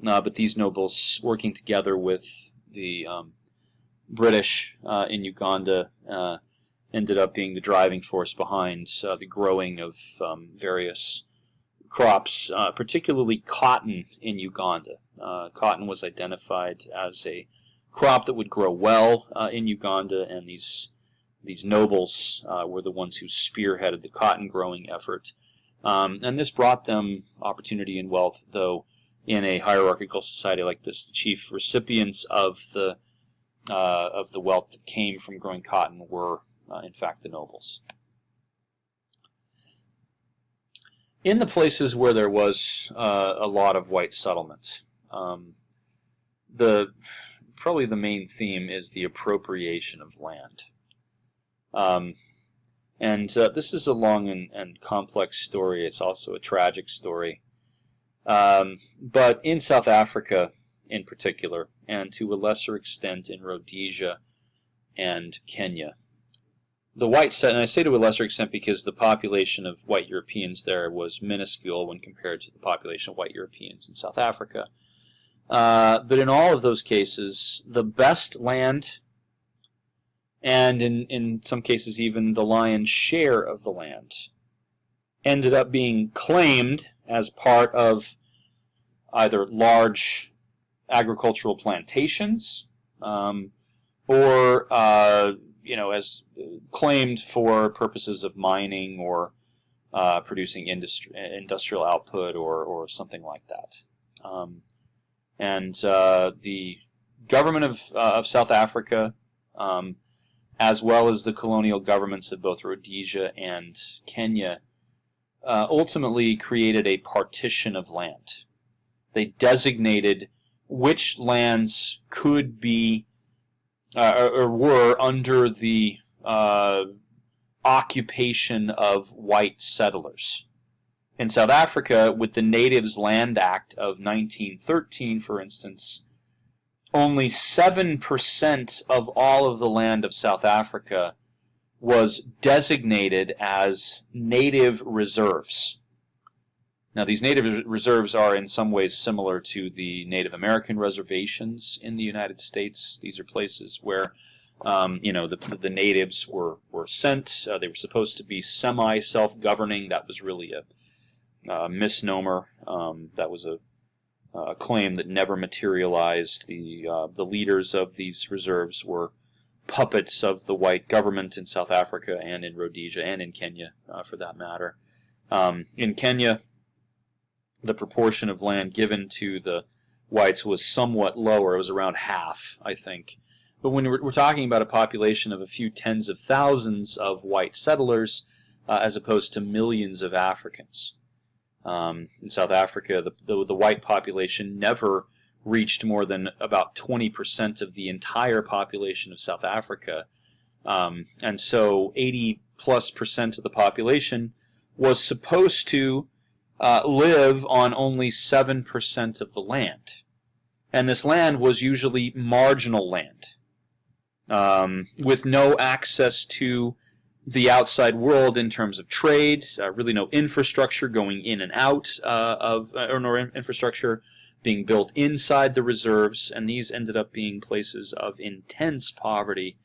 But these nobles, working together with the British in Uganda, ended up being the driving force behind the growing of various crops, particularly cotton in Uganda. Cotton was identified as a crop that would grow well in Uganda, and these nobles were the ones who spearheaded the cotton growing effort. And this brought them opportunity and wealth, though in a hierarchical society like this, the chief recipients of the wealth that came from growing cotton were, in fact, the nobles. In the places where there was a lot of white settlement, probably the main theme is the appropriation of land. This is a long and complex story. It's also a tragic story. But in South Africa, in particular, and to a lesser extent in Rhodesia and Kenya, the white and I say to a lesser extent because the population of white Europeans there was minuscule when compared to the population of white Europeans in South Africa. But in all of those cases, the best land, and in some cases even the lion's share of the land, ended up being claimed as part of either large agricultural plantations, or as claimed for purposes of mining or producing industrial output or something like that. The government of South Africa, as well as the colonial governments of both Rhodesia and Kenya, ultimately created a partition of land. They designated which lands could be or were under the occupation of white settlers. In South Africa, with the Natives Land Act of 1913, for instance, only 7% of all of the land of South Africa was designated as native reserves. Now, these native reserves are in some ways similar to the Native American reservations in the United States. These are places where the natives were sent. They were supposed to be semi-self-governing. That was really a misnomer. That was a claim that never materialized. The leaders of these reserves were puppets of the white government in South Africa and in Rhodesia and in Kenya, for that matter. In Kenya, the proportion of land given to the whites was somewhat lower. It was around half, I think. But when we're talking about a population of a few tens of thousands of white settlers, as opposed to millions of Africans. In South Africa, the white population never reached more than about 20% of the entire population of South Africa. And so 80+% of the population was supposed to live on only 7% of the land. And this land was usually marginal land, with no access to the outside world in terms of trade, really no infrastructure going in and out or no infrastructure being built inside the reserves, and these ended up being places of intense poverty,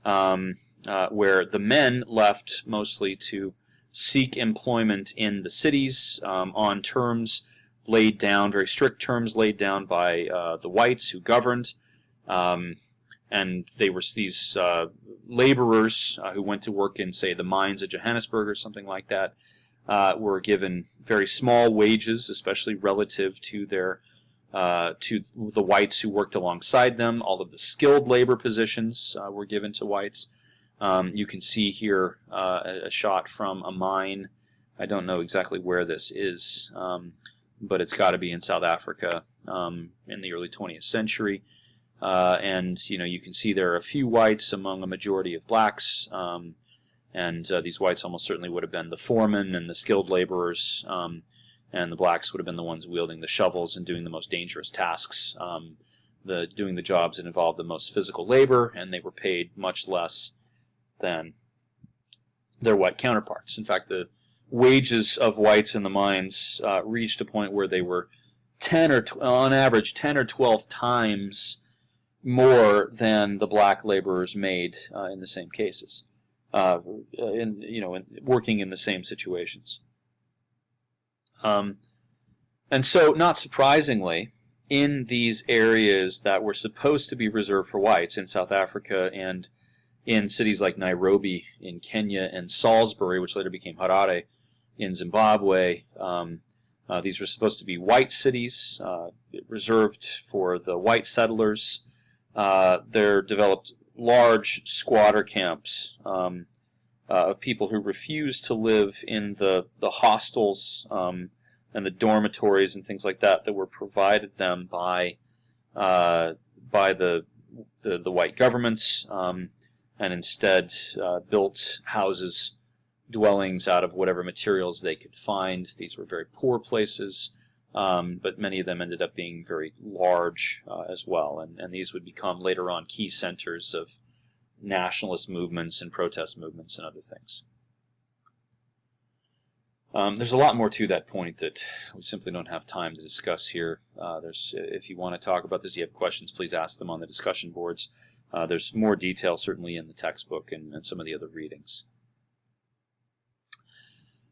where the men left mostly to seek employment in the cities on terms laid down, very strict terms laid down by the whites who governed. And they were these laborers who went to work in, say, the mines of Johannesburg or something like that, were given very small wages, especially relative to their to the whites who worked alongside them. All of the skilled labor positions were given to whites. You can see here a shot from a mine. I don't know exactly where this is, but it's got to be in South Africa in the early 20th century. And you can see there are a few whites among a majority of blacks, and these whites almost certainly would have been the foremen and the skilled laborers, and the blacks would have been the ones wielding the shovels and doing the most dangerous tasks, doing the jobs that involved the most physical labor, and they were paid much less than their white counterparts. In fact, the wages of whites in the mines reached a point where they were on average 10 or 12 times more than the black laborers made in the same cases, working in the same situations. And so, not surprisingly, in these areas that were supposed to be reserved for whites in South Africa and in cities like Nairobi in Kenya and Salisbury, which later became Harare in Zimbabwe, these were supposed to be white cities, reserved for the white settlers. There developed large squatter camps of people who refused to live in the hostels and the dormitories and things like that were provided them by the white governments, and instead built houses, dwellings out of whatever materials they could find. These were very poor places, but many of them ended up being very large as well, and these would become later on key centers of nationalist movements and protest movements and other things. There's a lot more to that point that we simply don't have time to discuss here. If you want to talk about this, you have questions, please ask them on the discussion boards. There's more detail certainly in the textbook and some of the other readings.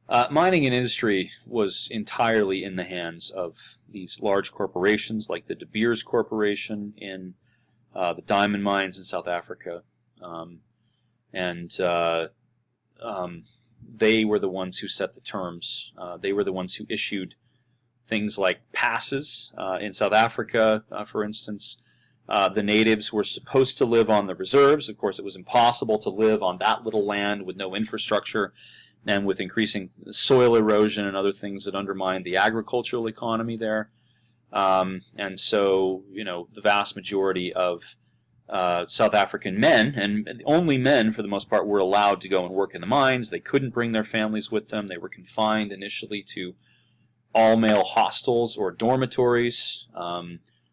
Mining and industry was entirely in the hands of these large corporations like the De Beers Corporation in the diamond mines in South Africa. And they were the ones who set the terms. They were the ones who issued things like passes. In South Africa, for instance, the natives were supposed to live on the reserves. Of course, it was impossible to live on that little land with no infrastructure and with increasing soil erosion and other things that undermined the agricultural economy there. And so, the vast majority of South African men, and only men for the most part, were allowed to go and work in the mines. They couldn't bring their families with them. They were confined initially to all-male hostels or dormitories,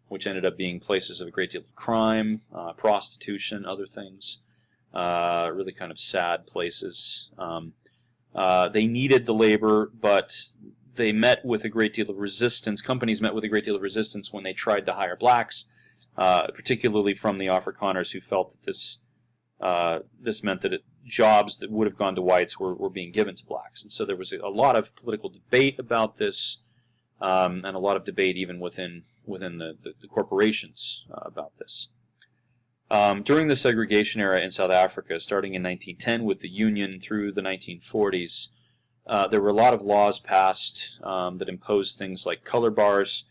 which ended up being places of a great deal of crime, prostitution, other things. Really kind of sad places. They needed the labor, but they met with a great deal of resistance. Companies met with a great deal of resistance when they tried to hire blacks, particularly from the Afrikaners, who felt that this meant that jobs that would have gone to whites were being given to blacks. And so there was a lot of political debate about this, and a lot of debate even within the corporations about this. During the segregation era in South Africa, starting in 1910 with the Union through the 1940s, there were a lot of laws passed that imposed things like color bars,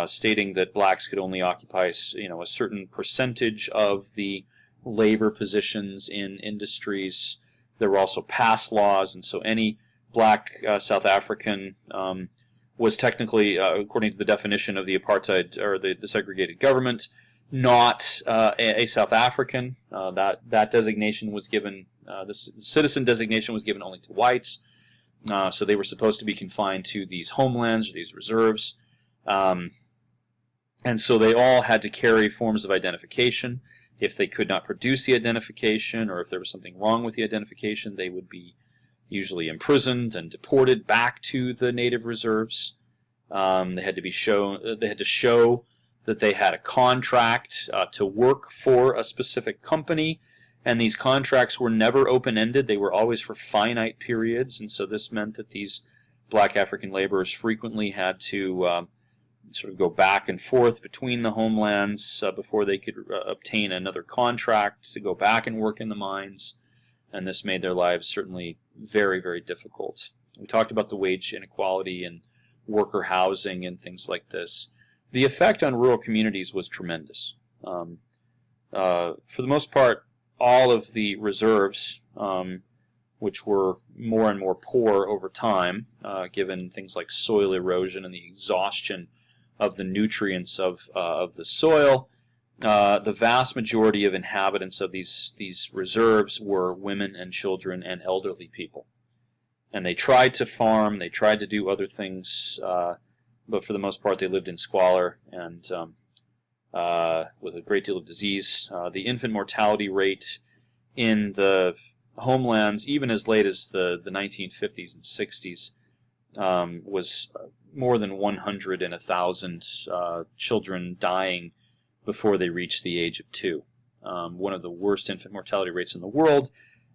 stating that blacks could only occupy a certain percentage of the labor positions in industries. There were also pass laws, and so any black South African was technically, according to the definition of the apartheid or the segregated government, not a South African. That designation was given, the citizen designation was given only to whites. So they were supposed to be confined to these homelands or these reserves. And so they all had to carry forms of identification. If they could not produce the identification, or if there was something wrong with the identification, they would be usually imprisoned and deported back to the native reserves. They had to show that they had a contract to work for a specific company, and these contracts were never open-ended. They were always for finite periods, and so this meant that these black African laborers frequently had to sort of go back and forth between the homelands before they could obtain another contract to go back and work in the mines, and this made their lives certainly very, very difficult. We talked about the wage inequality and worker housing and things like this. The effect on rural communities was tremendous. For the most part, all of the reserves, which were more and more poor over time, given things like soil erosion and the exhaustion of the nutrients of the soil, the vast majority of inhabitants of these reserves were women and children and elderly people. And they tried to farm, they tried to do other things, but for the most part they lived in squalor and with a great deal of disease. The infant mortality rate in the homelands, even as late as the 1950s and 60s, was more than 100 in 1,000 children dying before they reached the age of 2. One of the worst infant mortality rates in the world,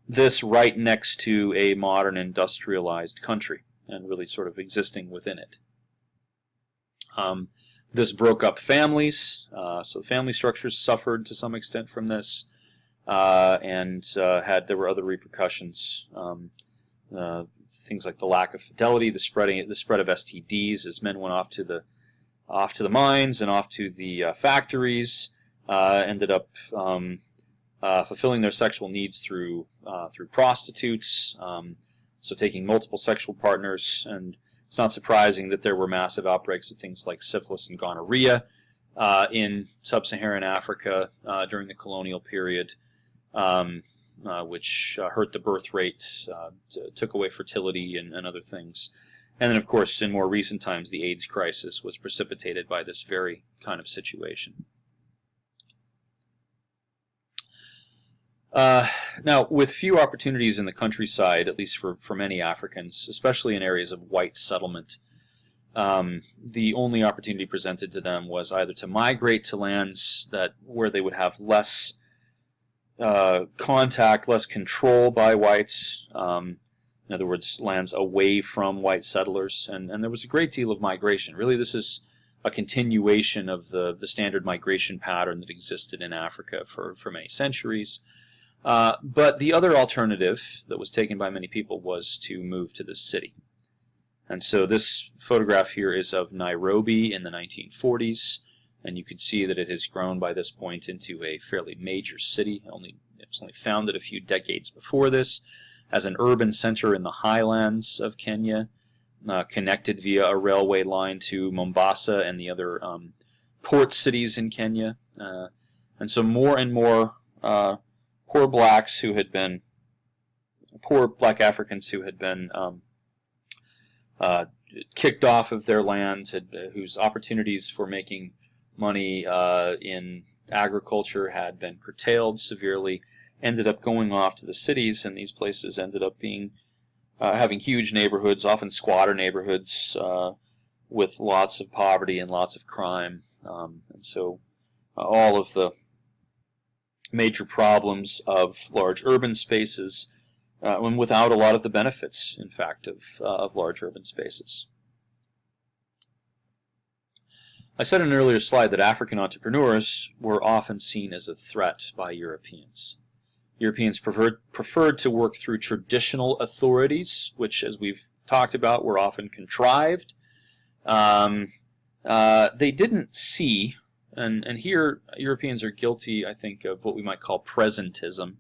this right next to a modern industrialized country and really sort of existing within it. This broke up families, so family structures suffered to some extent from this, and there were other repercussions. Things like the lack of fidelity, the spread of STDs as men went off to the mines and off to the factories, ended up fulfilling their sexual needs through prostitutes, so taking multiple sexual partners, and it's not surprising that there were massive outbreaks of things like syphilis and gonorrhea in sub-Saharan Africa during the colonial period, which hurt the birth rate, took away fertility and other things. And then, of course, in more recent times, the AIDS crisis was precipitated by this very kind of situation. Now, with few opportunities in the countryside, at least for many Africans, especially in areas of white settlement, the only opportunity presented to them was either to migrate to lands where they would have less contact, less control by whites. In other words, lands away from white settlers, and there was a great deal of migration. Really, this is a continuation of the standard migration pattern that existed in Africa for many centuries. But the other alternative that was taken by many people was to move to the city. And so this photograph here is of Nairobi in the 1940s, and you can see that it has grown by this point into a fairly major city. It was only founded a few decades before this as an urban center in the highlands of Kenya, connected via a railway line to Mombasa and the other port cities in Kenya. And so more and more poor black Africans who had been kicked off of their land, whose opportunities for making money in agriculture had been curtailed severely, ended up going off to the cities, and these places ended up being having huge neighborhoods, often squatter neighborhoods, with lots of poverty and lots of crime. And so all of the major problems of large urban spaces, and without a lot of the benefits, in fact, of large urban spaces. I said in an earlier slide that African entrepreneurs were often seen as a threat by Europeans. Europeans preferred to work through traditional authorities, which, as we've talked about, were often contrived. They didn't see, and here Europeans are guilty, I think, of what we might call presentism.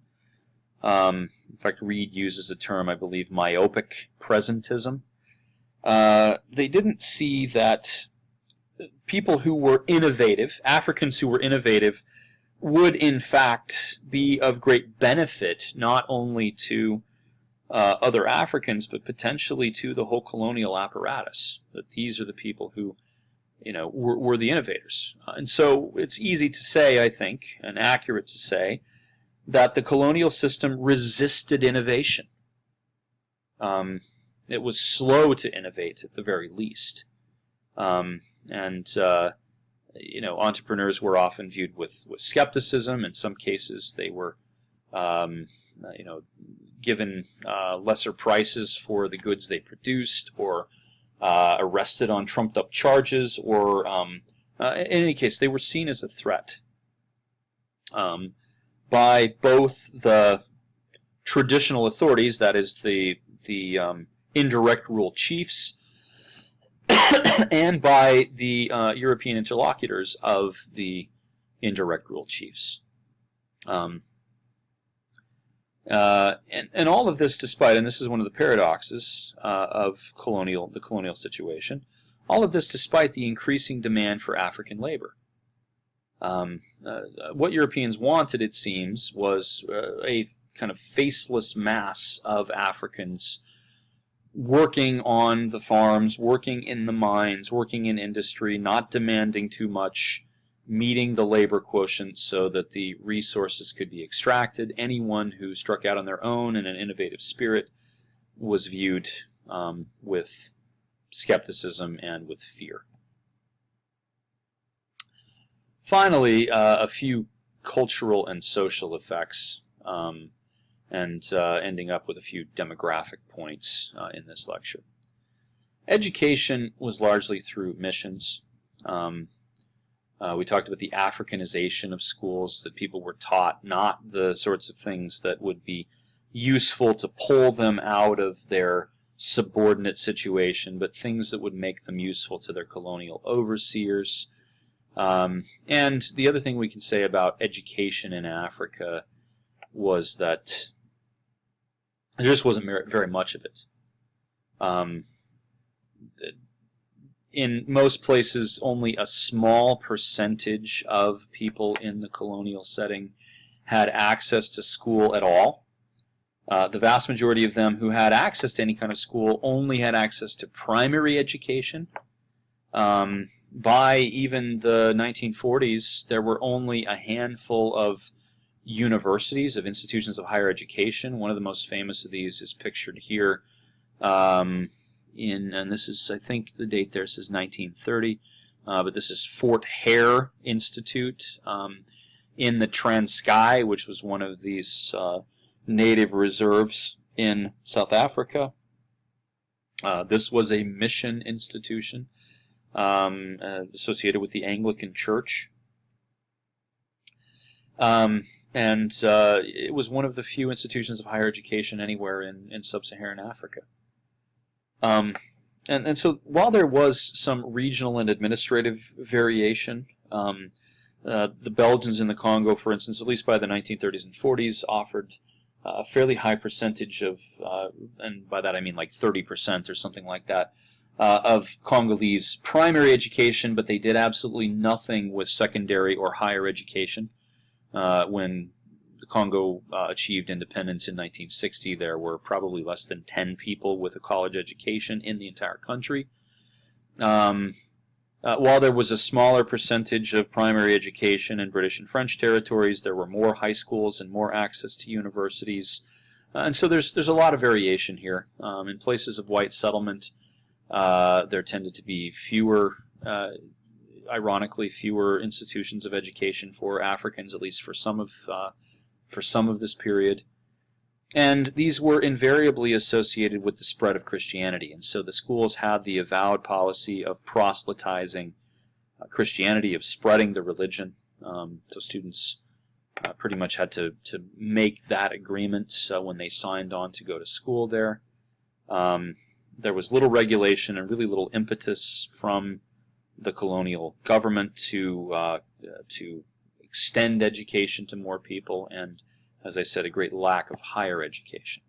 In fact, Reed uses the term, I believe, myopic presentism. They didn't see that people who were innovative, Africans who were innovative, would in fact be of great benefit not only to other Africans, but potentially to the whole colonial apparatus. That these are the people who, were the innovators. And so it's easy to say, I think, and accurate to say, that the colonial system resisted innovation. It was slow to innovate, at the very least. Entrepreneurs were often viewed with skepticism. In some cases, they were, given lesser prices for the goods they produced, or arrested on trumped-up charges, or in any case, they were seen as a threat by both the traditional authorities, that is, the indirect rule chiefs, and by the European interlocutors of the indirect rule chiefs. And all of this despite, and this is one of the paradoxes of the colonial situation, all of this despite the increasing demand for African labor. What Europeans wanted, it seems, was a kind of faceless mass of Africans working on the farms, working in the mines, working in industry, not demanding too much, meeting the labor quotient so that the resources could be extracted. Anyone who struck out on their own in an innovative spirit was viewed with skepticism and with fear. Finally, a few cultural and social effects, and ending up with a few demographic points in this lecture. Education was largely through missions. We talked about the Africanization of schools, that people were taught not the sorts of things that would be useful to pull them out of their subordinate situation, but things that would make them useful to their colonial overseers. And the other thing we can say about education in Africa was that there just wasn't very much of it. In most places, only a small percentage of people in the colonial setting had access to school at all. The vast majority of them who had access to any kind of school only had access to primary education. By even the 1940s, there were only a handful of universities, of institutions of higher education. One of the most famous of these is pictured here, and this is, I think the date there says 1930, but this is Fort Hare Institute in the Transkei, which was one of these native reserves in South Africa. This was a mission institution associated with the Anglican Church. And it was one of the few institutions of higher education anywhere in sub-Saharan Africa. And so while there was some regional and administrative variation, the Belgians in the Congo, for instance, at least by the 1930s and 40s, offered a fairly high percentage of, and by that I mean like 30% or something like that, of Congolese primary education, but they did absolutely nothing with secondary or higher education. When the Congo achieved independence in 1960, there were probably less than 10 people with a college education in the entire country. While there was a smaller percentage of primary education in British and French territories, there were more high schools and more access to universities. And so there's a lot of variation here. In places of white settlement, there tended to be fewer, ironically, fewer institutions of education for Africans, at least for some of this period. And these were invariably associated with the spread of Christianity. And so the schools had the avowed policy of proselytizing Christianity, of spreading the religion. So students pretty much had to make that agreement when they signed on to go to school there. There was little regulation and really little impetus from the colonial government to extend education to more people, and as I said, a great lack of higher education.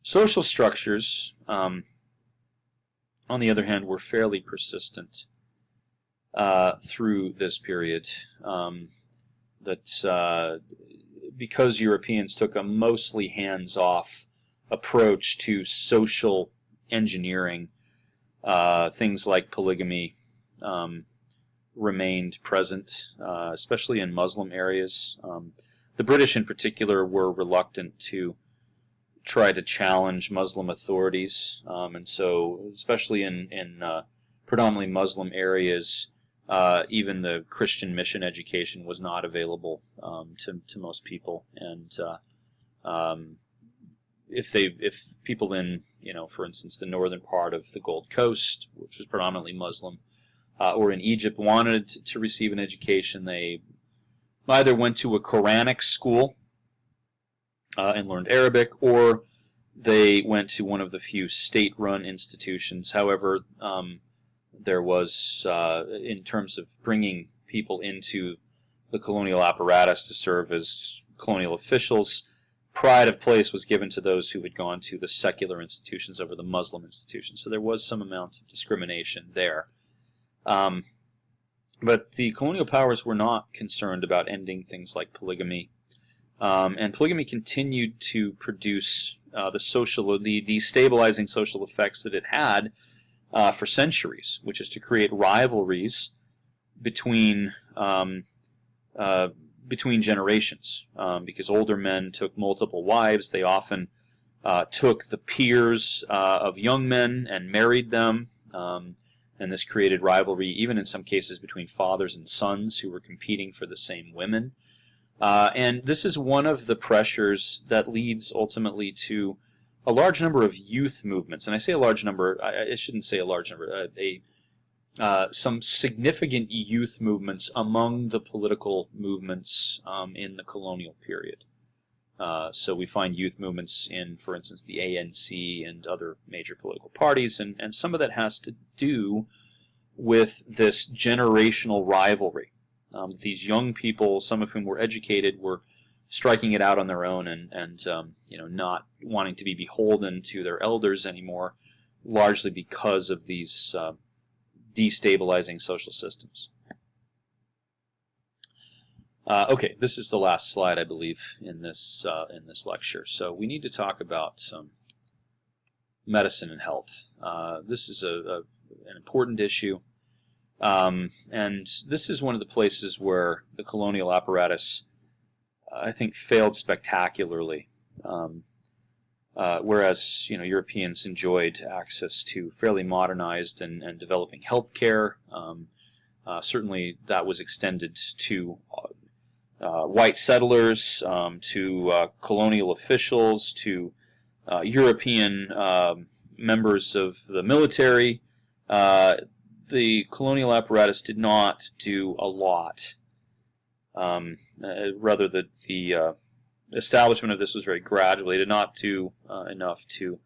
Social structures, on the other hand, were fairly persistent through this period. Because Europeans took a mostly hands-off approach to social engineering, things like polygamy remained present, especially in Muslim areas. The British in particular were reluctant to try to challenge Muslim authorities, and so especially in predominantly Muslim areas, even the Christian mission education was not available to most people. And if people in, for instance, the northern part of the Gold Coast, which was predominantly Muslim, or in Egypt, wanted to receive an education, they either went to a Quranic school and learned Arabic, or they went to one of the few state-run institutions. However, there was, in terms of bringing people into the colonial apparatus to serve as colonial officials, pride of place was given to those who had gone to the secular institutions over the Muslim institutions. So there was some amount of discrimination there. But the colonial powers were not concerned about ending things like polygamy. And polygamy continued to produce the destabilizing social effects that it had for centuries, which is to create rivalries between generations. Because older men took multiple wives, they often took the peers of young men and married them. And this created rivalry, even in some cases, between fathers and sons who were competing for the same women. And this is one of the pressures that leads ultimately to a large number of youth movements. And I say a large number, I shouldn't say a large number, some significant youth movements among the political movements in the colonial period. So we find youth movements in, for instance, the ANC and other major political parties, and some of that has to do with this generational rivalry. These young people, some of whom were educated, were striking it out on their own and not wanting to be beholden to their elders anymore, largely because of these destabilizing social systems. Okay, this is the last slide, I believe, in this lecture. So we need to talk about medicine and health. This is an important issue, and this is one of the places where the colonial apparatus, I think, failed spectacularly. Whereas Europeans enjoyed access to fairly modernized and developing healthcare. Certainly, that was extended to white settlers, to colonial officials, to European members of the military. The colonial apparatus did not do a lot. Rather, the establishment of this was very gradual. They did not do enough to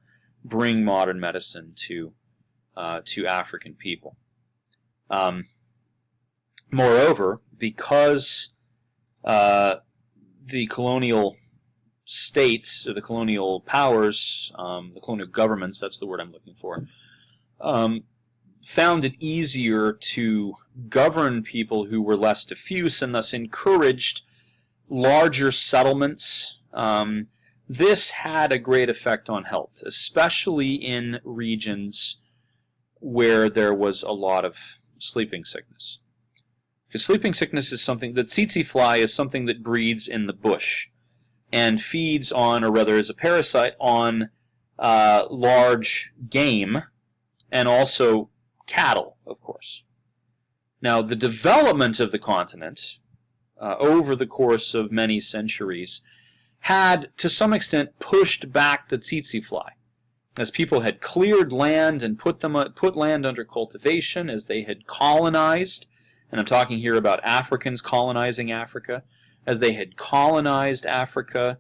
bring modern medicine to African people. Moreover, because the colonial states, or the colonial powers, the colonial governments, that's the word I'm looking for, found it easier to govern people who were less diffuse and thus encouraged larger settlements. This had a great effect on health, especially in regions where there was a lot of sleeping sickness. Because sleeping sickness is something, the tsetse fly is something that breeds in the bush and feeds on, or rather is a parasite on, large game and also cattle, of course. Now, the development of the continent over the course of many centuries had, to some extent, pushed back the tsetse fly. As people had cleared land and put land under cultivation, as they had colonized, and I'm talking here about Africans colonizing Africa, as they had colonized Africa,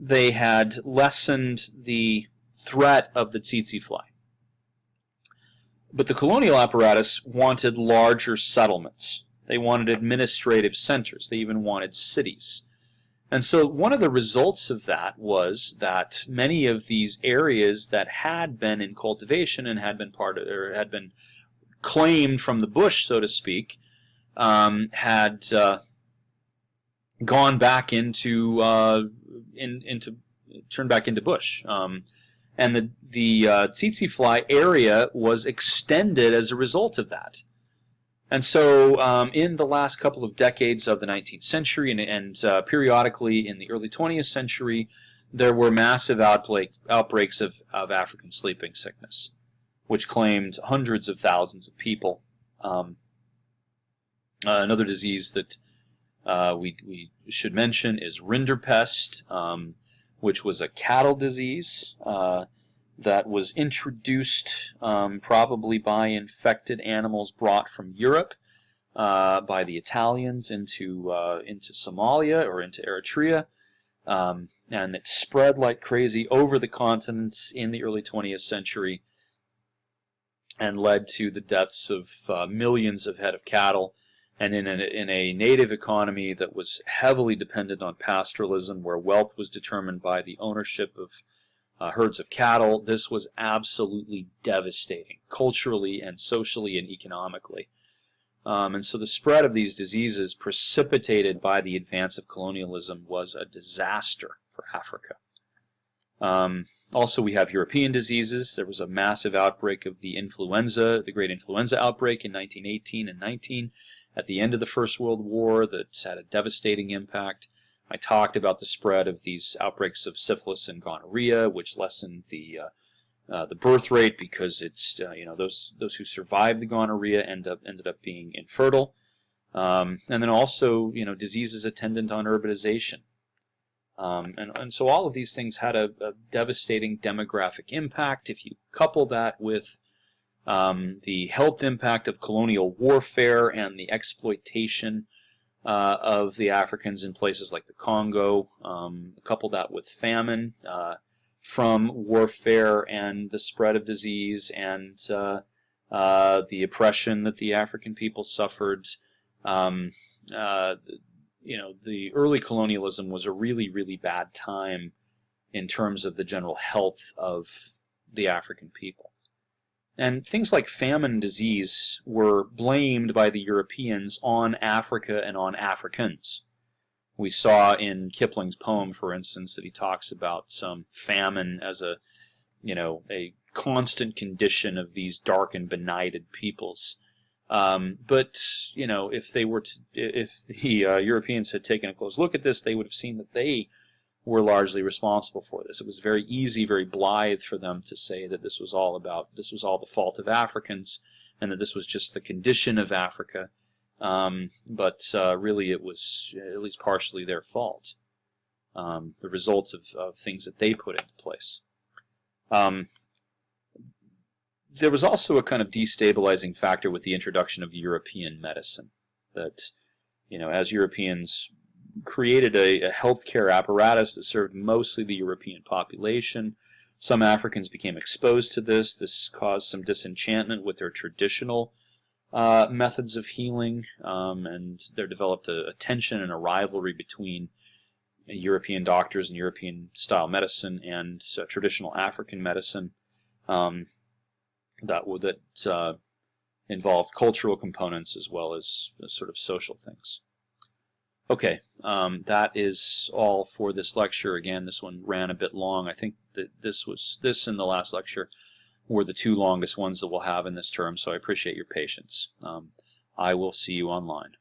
they had lessened the threat of the tsetse fly. But the colonial apparatus wanted larger settlements. They wanted administrative centers. They even wanted cities. And so one of the results of that was that many of these areas that had been in cultivation and had been had been claimed from the bush, so to speak, had gone back into turned back into bush. And the tsetse fly area was extended as a result of that. And so in the last couple of decades of the 19th century and periodically in the early 20th century, there were massive outbreaks of African sleeping sickness, which claimed hundreds of thousands of people. Another disease that we should mention is rinderpest, which was a cattle disease that was introduced probably by infected animals brought from Europe by the Italians into Somalia or into Eritrea, and it spread like crazy over the continent in the early 20th century and led to the deaths of millions of head of cattle. And in a native economy that was heavily dependent on pastoralism, where wealth was determined by the ownership of herds of cattle, this was absolutely devastating, culturally and socially and economically. And so the spread of these diseases precipitated by the advance of colonialism was a disaster for Africa. Also, we have European diseases. There was a massive outbreak of the influenza, the Great Influenza outbreak in 1918 and 19. At the end of the First World War, that had a devastating impact. I talked about the spread of these outbreaks of syphilis and gonorrhea, which lessened the birth rate because it's those who survived the gonorrhea ended up being infertile, and then also diseases attendant on urbanization, and so all of these things had a devastating demographic impact. If you couple that with the health impact of colonial warfare and the exploitation of the Africans in places like the Congo, couple that with famine from warfare and the spread of disease and the oppression that the African people suffered. The early colonialism was a really, really bad time in terms of the general health of the African people. And things like famine and disease were blamed by the Europeans on Africa and on Africans. We saw in Kipling's poem, for instance, that he talks about some famine as a constant condition of these dark and benighted peoples. But if the Europeans had taken a close look at this, they would have seen that they were largely responsible for this. It was very easy, very blithe for them to say that this was all the fault of Africans, and that this was just the condition of Africa. But really it was at least partially their fault, the results of things that they put into place. there was also a kind of destabilizing factor with the introduction of European medicine. That, as Europeans created a healthcare apparatus that served mostly the European population, some Africans became exposed to this. This caused some disenchantment with their traditional methods of healing, and there developed a tension and a rivalry between European doctors and European-style medicine and traditional African medicine that involved cultural components as well as sort of social things. Okay, that is all for this lecture. Again, this one ran a bit long. I think that this and the last lecture were the two longest ones that we'll have in this term, so I appreciate your patience. I will see you online.